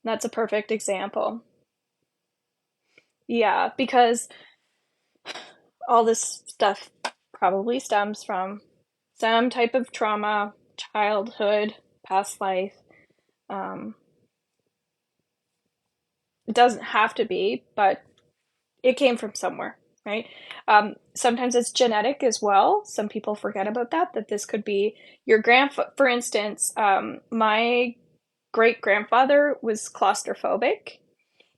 That's a perfect example. Yeah, because all this stuff probably stems from some type of trauma, childhood, past life. It doesn't have to be, but it came from somewhere, right? Sometimes it's genetic as well. Some people forget about that this could be your grandfather. For instance, my great grandfather was claustrophobic,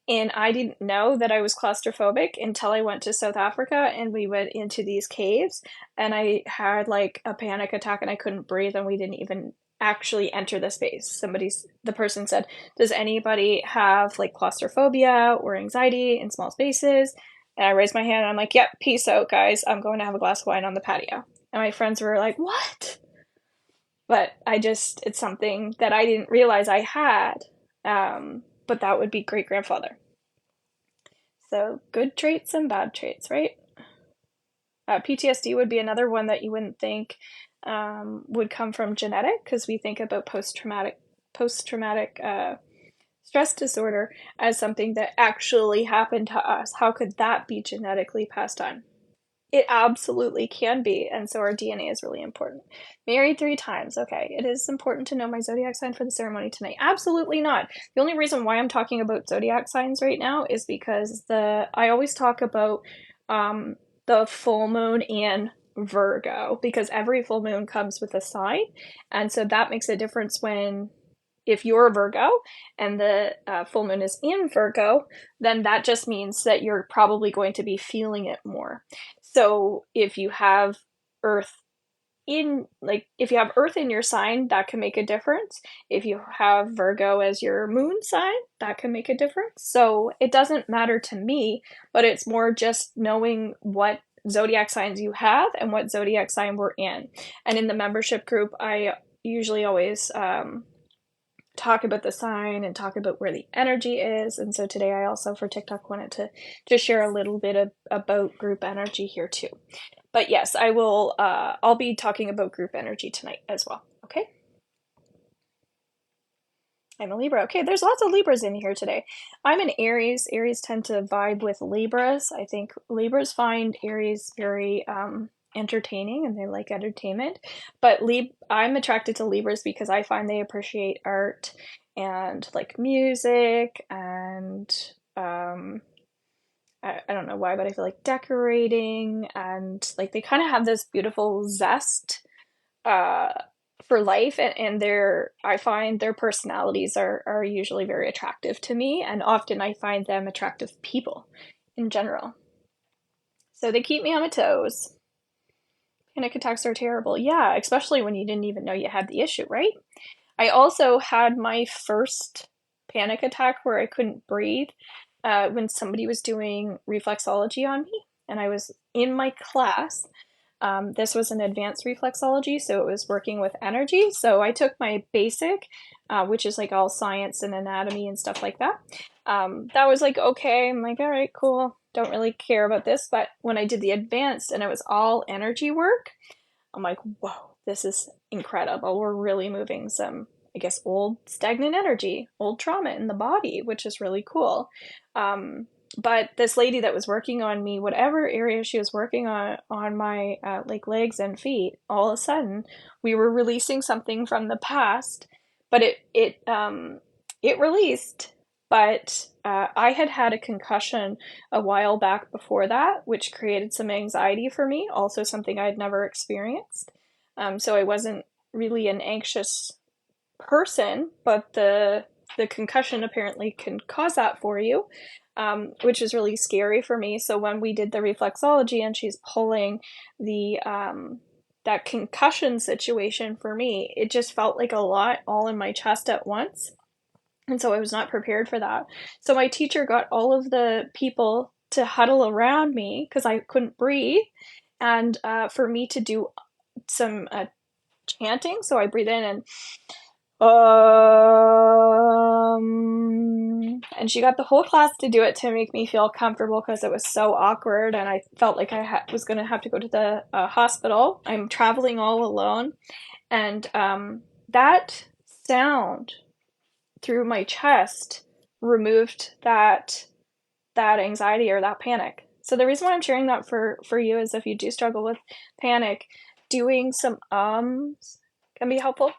and I didn't know that I was claustrophobic until I went to South Africa and we went into these caves and I had like a panic attack and I couldn't breathe and we didn't even actually enter the space. The person said, "Does anybody have like claustrophobia or anxiety in small spaces?" And I raised my hand and I'm like, "Yep, peace out, guys. I'm going to have a glass of wine on the patio." And my friends were like, "What?" But it's something that I didn't realize I had. But that would be great grandfather. So good traits and bad traits, right? PTSD would be another one that you wouldn't think would come from genetic, because we think about post-traumatic stress disorder as something that actually happened to us. How could that be genetically passed on? It absolutely can be, and so our DNA is really important. Married 3 times. Okay, it is important to know my zodiac sign for the ceremony tonight. Absolutely not. The only reason why I'm talking about zodiac signs right now is because I always talk about the full moon and Virgo, because every full moon comes with a sign, and so that makes a difference if you're a Virgo and the full moon is in Virgo, then that just means that you're probably going to be feeling it more. So if you have Earth if you have Earth in your sign, that can make a difference. If you have Virgo as your moon sign, that can make a difference. So it doesn't matter to me, but it's more just knowing what zodiac signs you have and what zodiac sign we're in. And in the membership group, I usually always talk about the sign and talk about where the energy is. And so today I also, for TikTok, wanted to share a little bit about group energy here too. But yes, I'll be talking about group energy tonight as well. Okay. I'm a Libra. Okay, there's lots of Libras in here today. I'm an Aries. Aries tend to vibe with Libras. I think Libras find Aries very entertaining and they like entertainment. But I'm attracted to Libras because I find they appreciate art and like music and I don't know why, but I feel like decorating and like they kind of have this beautiful zest uh for life, and I find their personalities are usually very attractive to me, and often I find them attractive people in general. So they keep me on my toes. Panic attacks are terrible. Yeah, especially when you didn't even know you had the issue, right? I also had my first panic attack where I couldn't breathe when somebody was doing reflexology on me, and I was in my class. This was an advanced reflexology, so it was working with energy. So I took my basic, which is like all science and anatomy and stuff like that. That was like, okay, I'm like, all right, cool. Don't really care about this. But when I did the advanced and it was all energy work, I'm like, whoa, this is incredible. We're really moving some, I guess, old stagnant energy, old trauma in the body, which is really cool. But this lady that was working on me, whatever area she was working on my like legs and feet, all of a sudden we were releasing something from the past, but it released. But I had a concussion a while back before that, which created some anxiety for me, also something I'd never experienced. So I wasn't really an anxious person, but the concussion apparently can cause that for you, which is really scary for me. So when we did the reflexology and she's pulling the that concussion situation for me, it just felt like a lot all in my chest at once. And so I was not prepared for that. So my teacher got all of the people to huddle around me because I couldn't breathe, and for me to do some chanting. So I breathe in and and she got the whole class to do it to make me feel comfortable because it was so awkward and I felt like I was going to have to go to the hospital. I'm traveling all alone, and that sound through my chest removed that anxiety or that panic. So the reason why I'm sharing that for you is if you do struggle with panic, doing some can be helpful.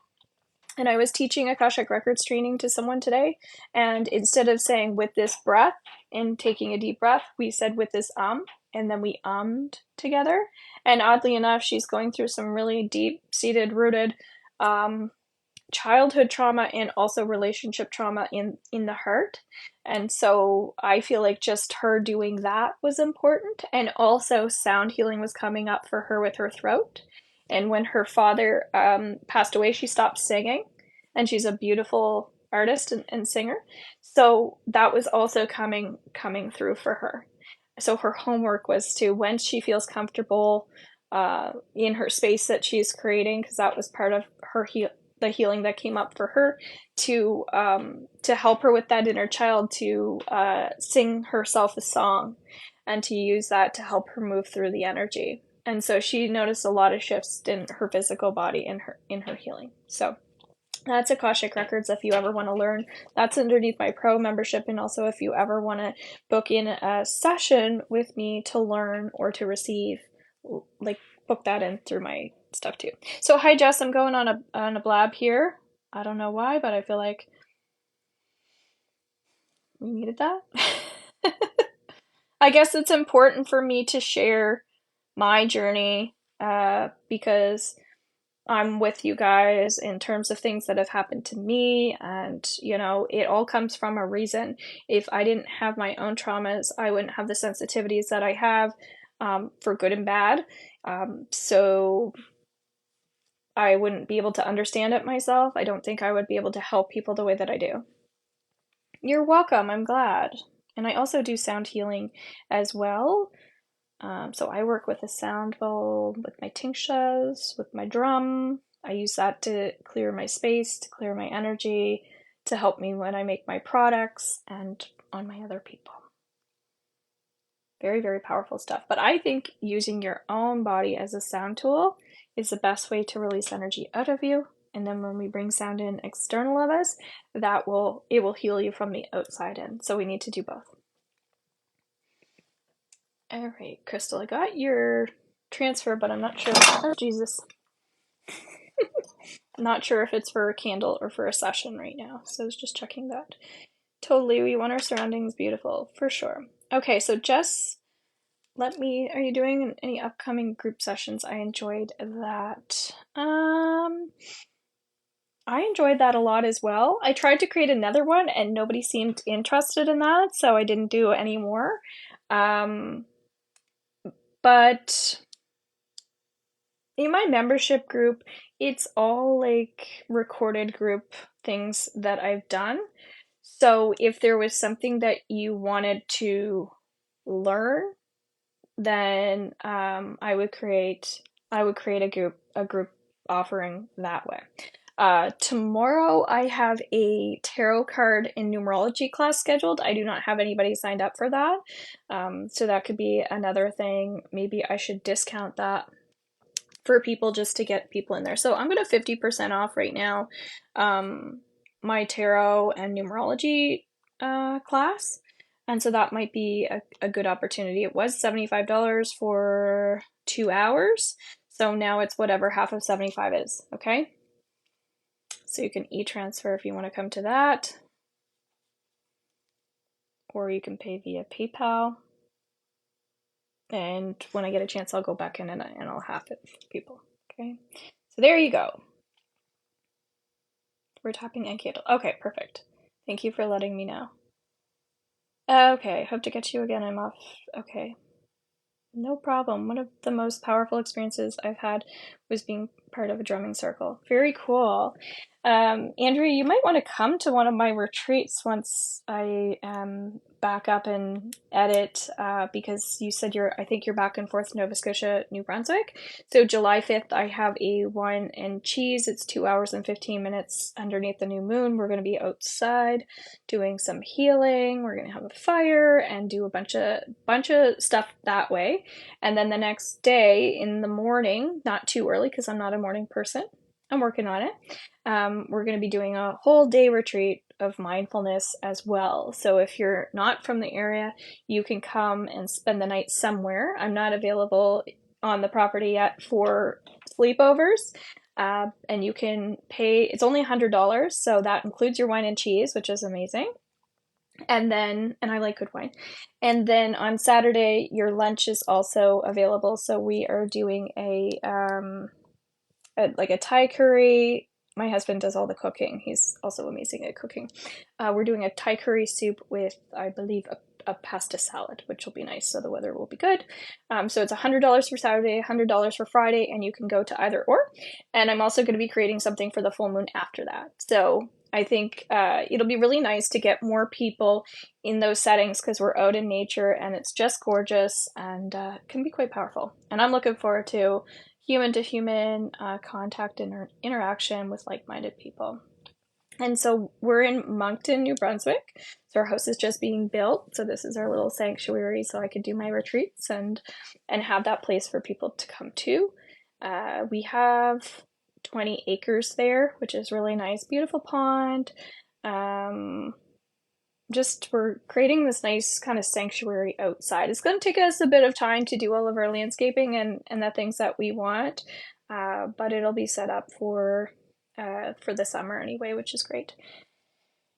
And I was teaching Akashic Records training to someone today, and instead of saying with this breath and taking a deep breath, we said with this and then we ummed together. And oddly enough, she's going through some really deep-seated, rooted childhood trauma and also relationship trauma in the heart. And so I feel like just her doing that was important. And also sound healing was coming up for her with her throat. And when her father passed away, she stopped singing, and she's a beautiful artist and singer. So that was also coming through for her. So her homework was to, when she feels comfortable in her space that she's creating, because that was part of her the healing that came up for her, to help her with that inner child, to sing herself a song and to use that to help her move through the energy. And so she noticed a lot of shifts in her physical body in her healing. So that's Akashic Records if you ever want to learn. That's underneath my pro membership, and also if you ever want to book in a session with me to learn or to receive, like, book that in through my stuff too. So hi Jess, I'm going on a blab here. I don't know why, but I feel like we needed that. I guess it's important for me to share my journey because I'm with you guys in terms of things that have happened to me, and you know, it all comes from a reason. If I didn't have my own traumas, I wouldn't have the sensitivities that I have, for good and bad. So I wouldn't be able to understand it myself. I don't think I would be able to help people the way that I do. You're welcome, I'm glad. And I also do sound healing as well. So I work with a sound bowl, with my tingstas, with my drum. I use that to clear my space, to clear my energy, to help me when I make my products and on my other people. Very, very powerful stuff. But I think using your own body as a sound tool is the best way to release energy out of you. And then when we bring sound in external of us, it will heal you from the outside in. So we need to do both. All right, Crystal, I got your transfer, but I'm not sure. Oh, Jesus. I'm not sure if it's for a candle or for a session right now. So I was just checking that. Totally, we want our surroundings beautiful, for sure. Okay, so Jess, are you doing any upcoming group sessions? I enjoyed that. I enjoyed that a lot as well. I tried to create another one and nobody seemed interested in that, so I didn't do any more. But in my membership group, it's all like recorded group things that I've done. So if there was something that you wanted to learn, then I would create a group offering that way. Tomorrow I have a tarot card and numerology class scheduled. I do not have anybody signed up for that. So that could be another thing. Maybe I should discount that for people just to get people in there. So I'm going to 50% off right now my tarot and numerology class. And so that might be a good opportunity. It was $75 for 2 hours. So now it's whatever half of 75 is, okay? So you can e-transfer if you want to come to that. Or you can pay via PayPal. And when I get a chance, I'll go back in and I'll half it for people, okay? So there you go. We're tapping and candle. Okay, perfect. Thank you for letting me know. Okay, hope to catch you again. I'm off. Okay. No problem. One of the most powerful experiences I've had was being part of a drumming circle. Very cool. Andrea, you might want to come to one of my retreats once I am back up and edit, because you said I think you're back and forth Nova Scotia, New Brunswick. So July 5th, I have a wine and cheese. It's 2 hours and 15 minutes underneath the new moon. We're going to be outside doing some healing. We're going to have a fire and do a bunch of stuff that way. And then the next day in the morning, not too early because I'm not a morning person, I'm working on it. We're going to be doing a whole day retreat of mindfulness as well. So if you're not from the area, you can come and spend the night somewhere. I'm not available on the property yet for sleepovers. and you can pay, it's only $100, so that includes your wine and cheese, which is amazing. And then, and I like good wine. And then on Saturday, your lunch is also available. So we are doing like a Thai curry. My husband does all the cooking. He's also amazing at cooking. We're doing a Thai curry soup with, I believe, a pasta salad, which will be nice. So the weather will be good. So it's $100 for Saturday, $100 for Friday, and you can go to either or. And I'm also going to be creating something for the full moon after that. So I think it'll be really nice to get more people in those settings because we're out in nature and it's just gorgeous and can be quite powerful. And I'm looking forward to human contact and interaction with like-minded people. And so we're in Moncton, New Brunswick. So our house is just being built. So this is our little sanctuary so I could do my retreats and have that place for people to come to. We have 20 acres there, which is really nice. Beautiful pond. Just we're creating this nice kind of sanctuary outside. It's going to take us a bit of time to do all of our landscaping and the things that we want, but it'll be set up for the summer anyway, which is great.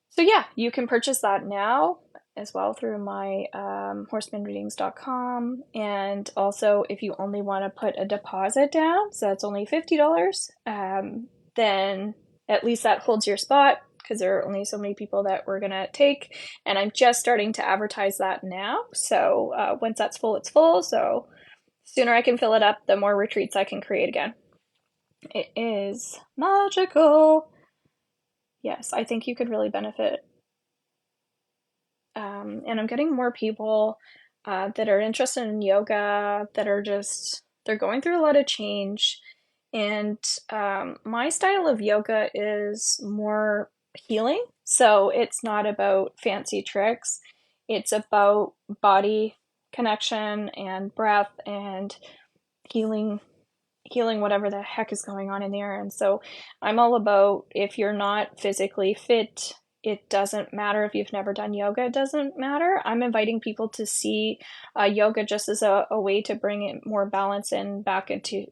So yeah, you can purchase that now as well through my horsemanreadings.com. And also, if you only want to put a deposit down, so that's only $50, then at least that holds your spot because there are only so many people that we're going to take. And I'm just starting to advertise that now. So once that's full, it's full. So sooner I can fill it up, the more retreats I can create again. It is magical. Yes, I think you could really benefit. And I'm getting more people that are interested in yoga, that are just, they're going through a lot of change. And my style of yoga is more healing. So it's not about fancy tricks. It's about body connection and breath and healing whatever the heck is going on in there. And so I'm all about, if you're not physically fit, it doesn't matter. If you've never done yoga, it doesn't matter. I'm inviting people to see yoga just as a way to bring in more balance and back into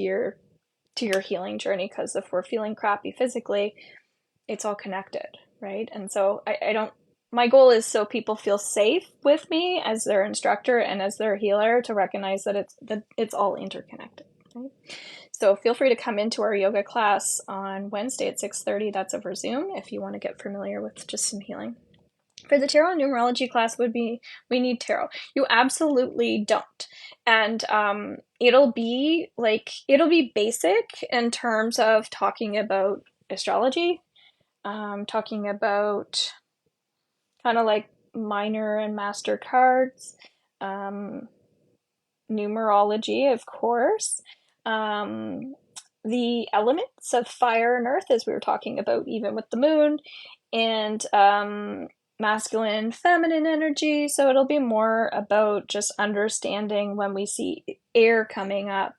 your healing journey. Because if we're feeling crappy physically, it's all connected, right? And so I don't, my goal is so people feel safe with me as their instructor and as their healer, to recognize that it's all interconnected. Right? So feel free to come into our yoga class on Wednesday at 6:30. That's over Zoom if you want to get familiar with just some healing. For the tarot and numerology class we need tarot. You absolutely don't. And it'll be basic in terms of talking about astrology, talking about kind of like minor and master cards, numerology, of course, the elements of fire and earth, as we were talking about, even with the moon, and masculine, feminine energy. So it'll be more about just understanding when we see air coming up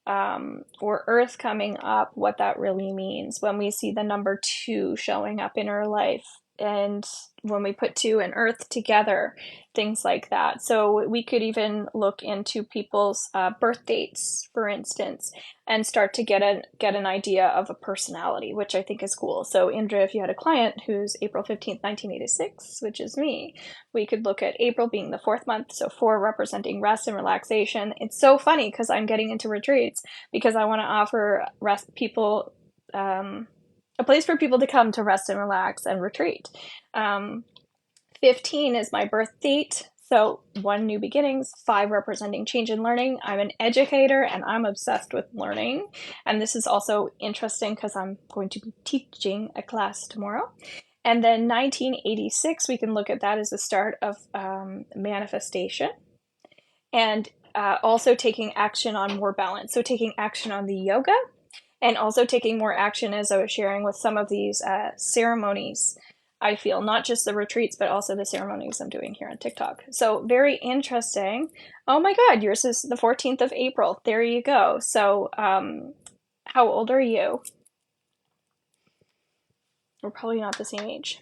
or earth coming up, what that really means. When we see the number 2 showing up in our life, and when we put 2 and earth together, things like that. So we could even look into people's birth dates, for instance, and start to get an idea of a personality, which I think is cool. So Indra, if you had a client who's April 15th, 1986, which is me, we could look at April being the 4th month, so 4 representing rest and relaxation. It's so funny because I'm getting into retreats because I want to offer people a place for people to come to rest and relax and retreat. 15 is my birth date, so 1, new beginnings. 5, representing change and learning. I'm an educator and I'm obsessed with learning. And this is also interesting because I'm going to be teaching a class tomorrow. And then 1986, we can look at that as the start of manifestation. And also taking action on more balance. So taking action on the yoga, and also taking more action, as I was sharing, with some of these ceremonies. I feel not just the retreats, but also the ceremonies I'm doing here on TikTok. So very interesting. Oh my God, yours is the 14th of April. There you go. So how old are you? We're probably not the same age.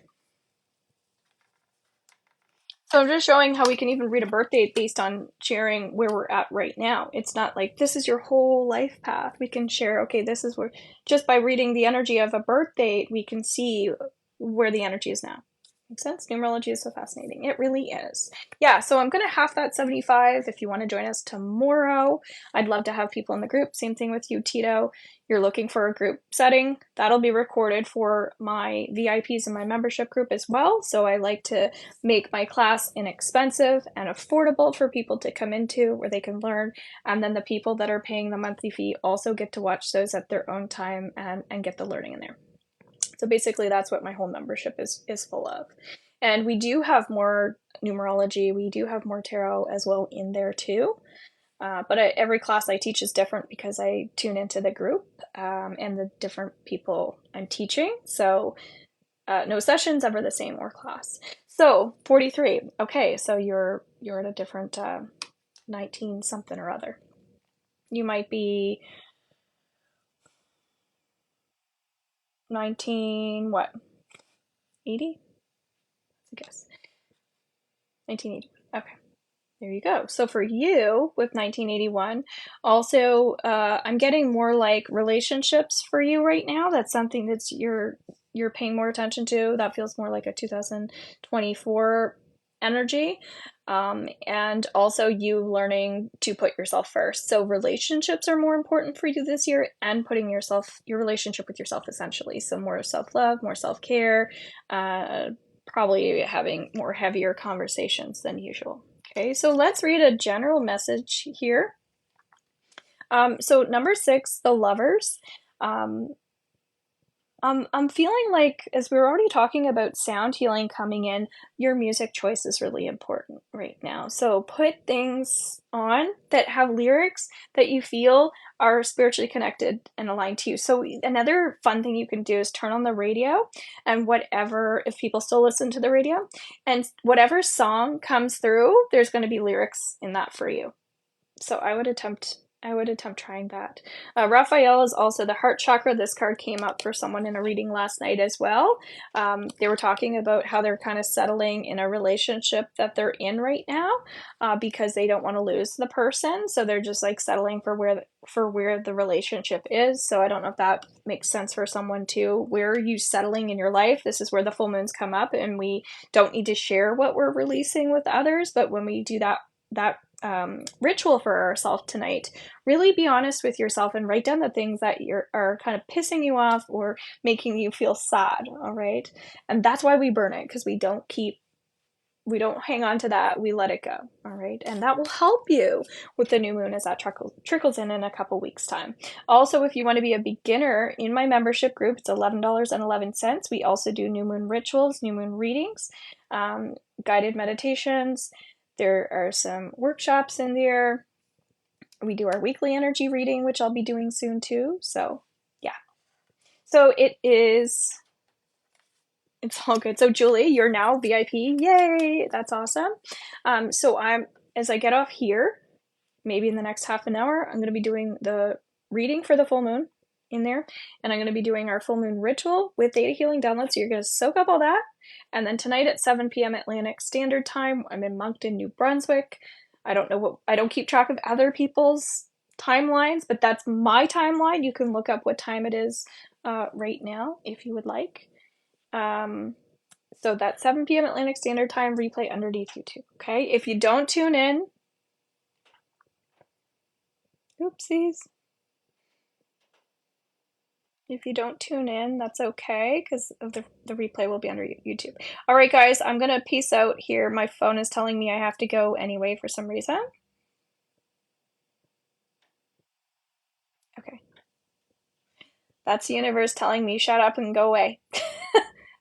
So I'm just showing how we can even read a birth date based on sharing where we're at right now. It's not like this is your whole life path. We can share, okay, this is where, just by reading the energy of a birth date, we can see where the energy is now. Makes sense? Numerology is so fascinating. It really is. Yeah, so I'm going to half that 75 if you want to join us tomorrow. I'd love to have people in the group. Same thing with you, Tito. You're looking for a group setting. That'll be recorded for my VIPs in my membership group as well. So I like to make my class inexpensive and affordable for people to come into where they can learn. And then the people that are paying the monthly fee also get to watch those at their own time and get the learning in there. So basically that's what my whole membership is full of. And we do have more numerology, we do have more tarot as well in there too. But every class I teach is different because I tune into the group and the different people I'm teaching. So no session's ever the same or class. So 43. Okay, so you're at a different 19 something or other. You might be 19 what? 80? I guess. 1980. Okay. There you go. So for you with 1981, also I'm getting more like relationships for you right now. That's something that's you're paying more attention to. That feels more like a 2024 energy. And also you learning to put yourself first. So relationships are more important for you this year, and putting your relationship with yourself essentially. So more self-love, more self-care, probably having more heavier conversations than usual. Okay, so let's read a general message here. So number 6, the lovers. I'm feeling like, as we were already talking about sound healing coming in, your music choice is really important right now. So put things on that have lyrics that you feel are spiritually connected and aligned to you. So another fun thing you can do is turn on the radio, and whatever, if people still listen to the radio, and whatever song comes through, there's going to be lyrics in that for you. So I would attempt trying that. Raphael is also the heart chakra. This card came up for someone in a reading last night as well. They were talking about how they're kind of settling in a relationship that they're in right now because they don't want to lose the person. So they're just like settling for where the relationship is. So I don't know if that makes sense for someone too. Where are you settling in your life? This is where the full moons come up, and we don't need to share what we're releasing with others. But when we do that ritual for ourselves tonight, really be honest with yourself and write down the things that are kind of pissing you off or making you feel sad. All right, and that's why we burn it, because we don't hang on to that, we let it go. All right, and that will help you with the new moon as that trickles in a couple weeks time. Also, if you want to be a beginner in my membership group, it's $11.11. We also do new moon rituals, new moon readings, guided meditations. There are some workshops in there. We do our weekly energy reading, which I'll be doing soon too. So yeah. So it's all good. So Julie, you're now VIP. Yay! That's awesome. So as I get off here, maybe in the next half an hour, I'm going to be doing the reading for the full moon in there, and I'm going to be doing our full moon ritual with data healing downloads. So you're going to soak up all that. And then tonight at 7 p.m. Atlantic Standard Time, I'm in Moncton, New Brunswick. I don't keep track of other people's timelines, but that's my timeline. You can look up what time it is right now if you would like. So that's 7 p.m. Atlantic Standard Time, replay underneath YouTube. Okay, if you don't tune in, oopsies. If you don't tune in, that's okay, because the replay will be under YouTube. All right, guys, I'm going to peace out here. My phone is telling me I have to go anyway for some reason. Okay. That's the universe telling me shut up and go away.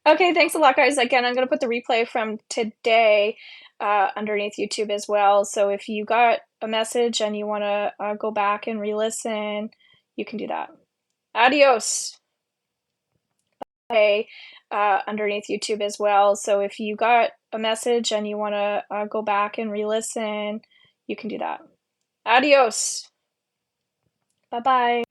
Okay, thanks a lot, guys. Again, I'm going to put the replay from today underneath YouTube as well. So if you got a message and you want to go back and re-listen, you can do that. Adios. Underneath YouTube as well. So if you got a message and you want to go back and re-listen, you can do that. Adios. Bye-bye.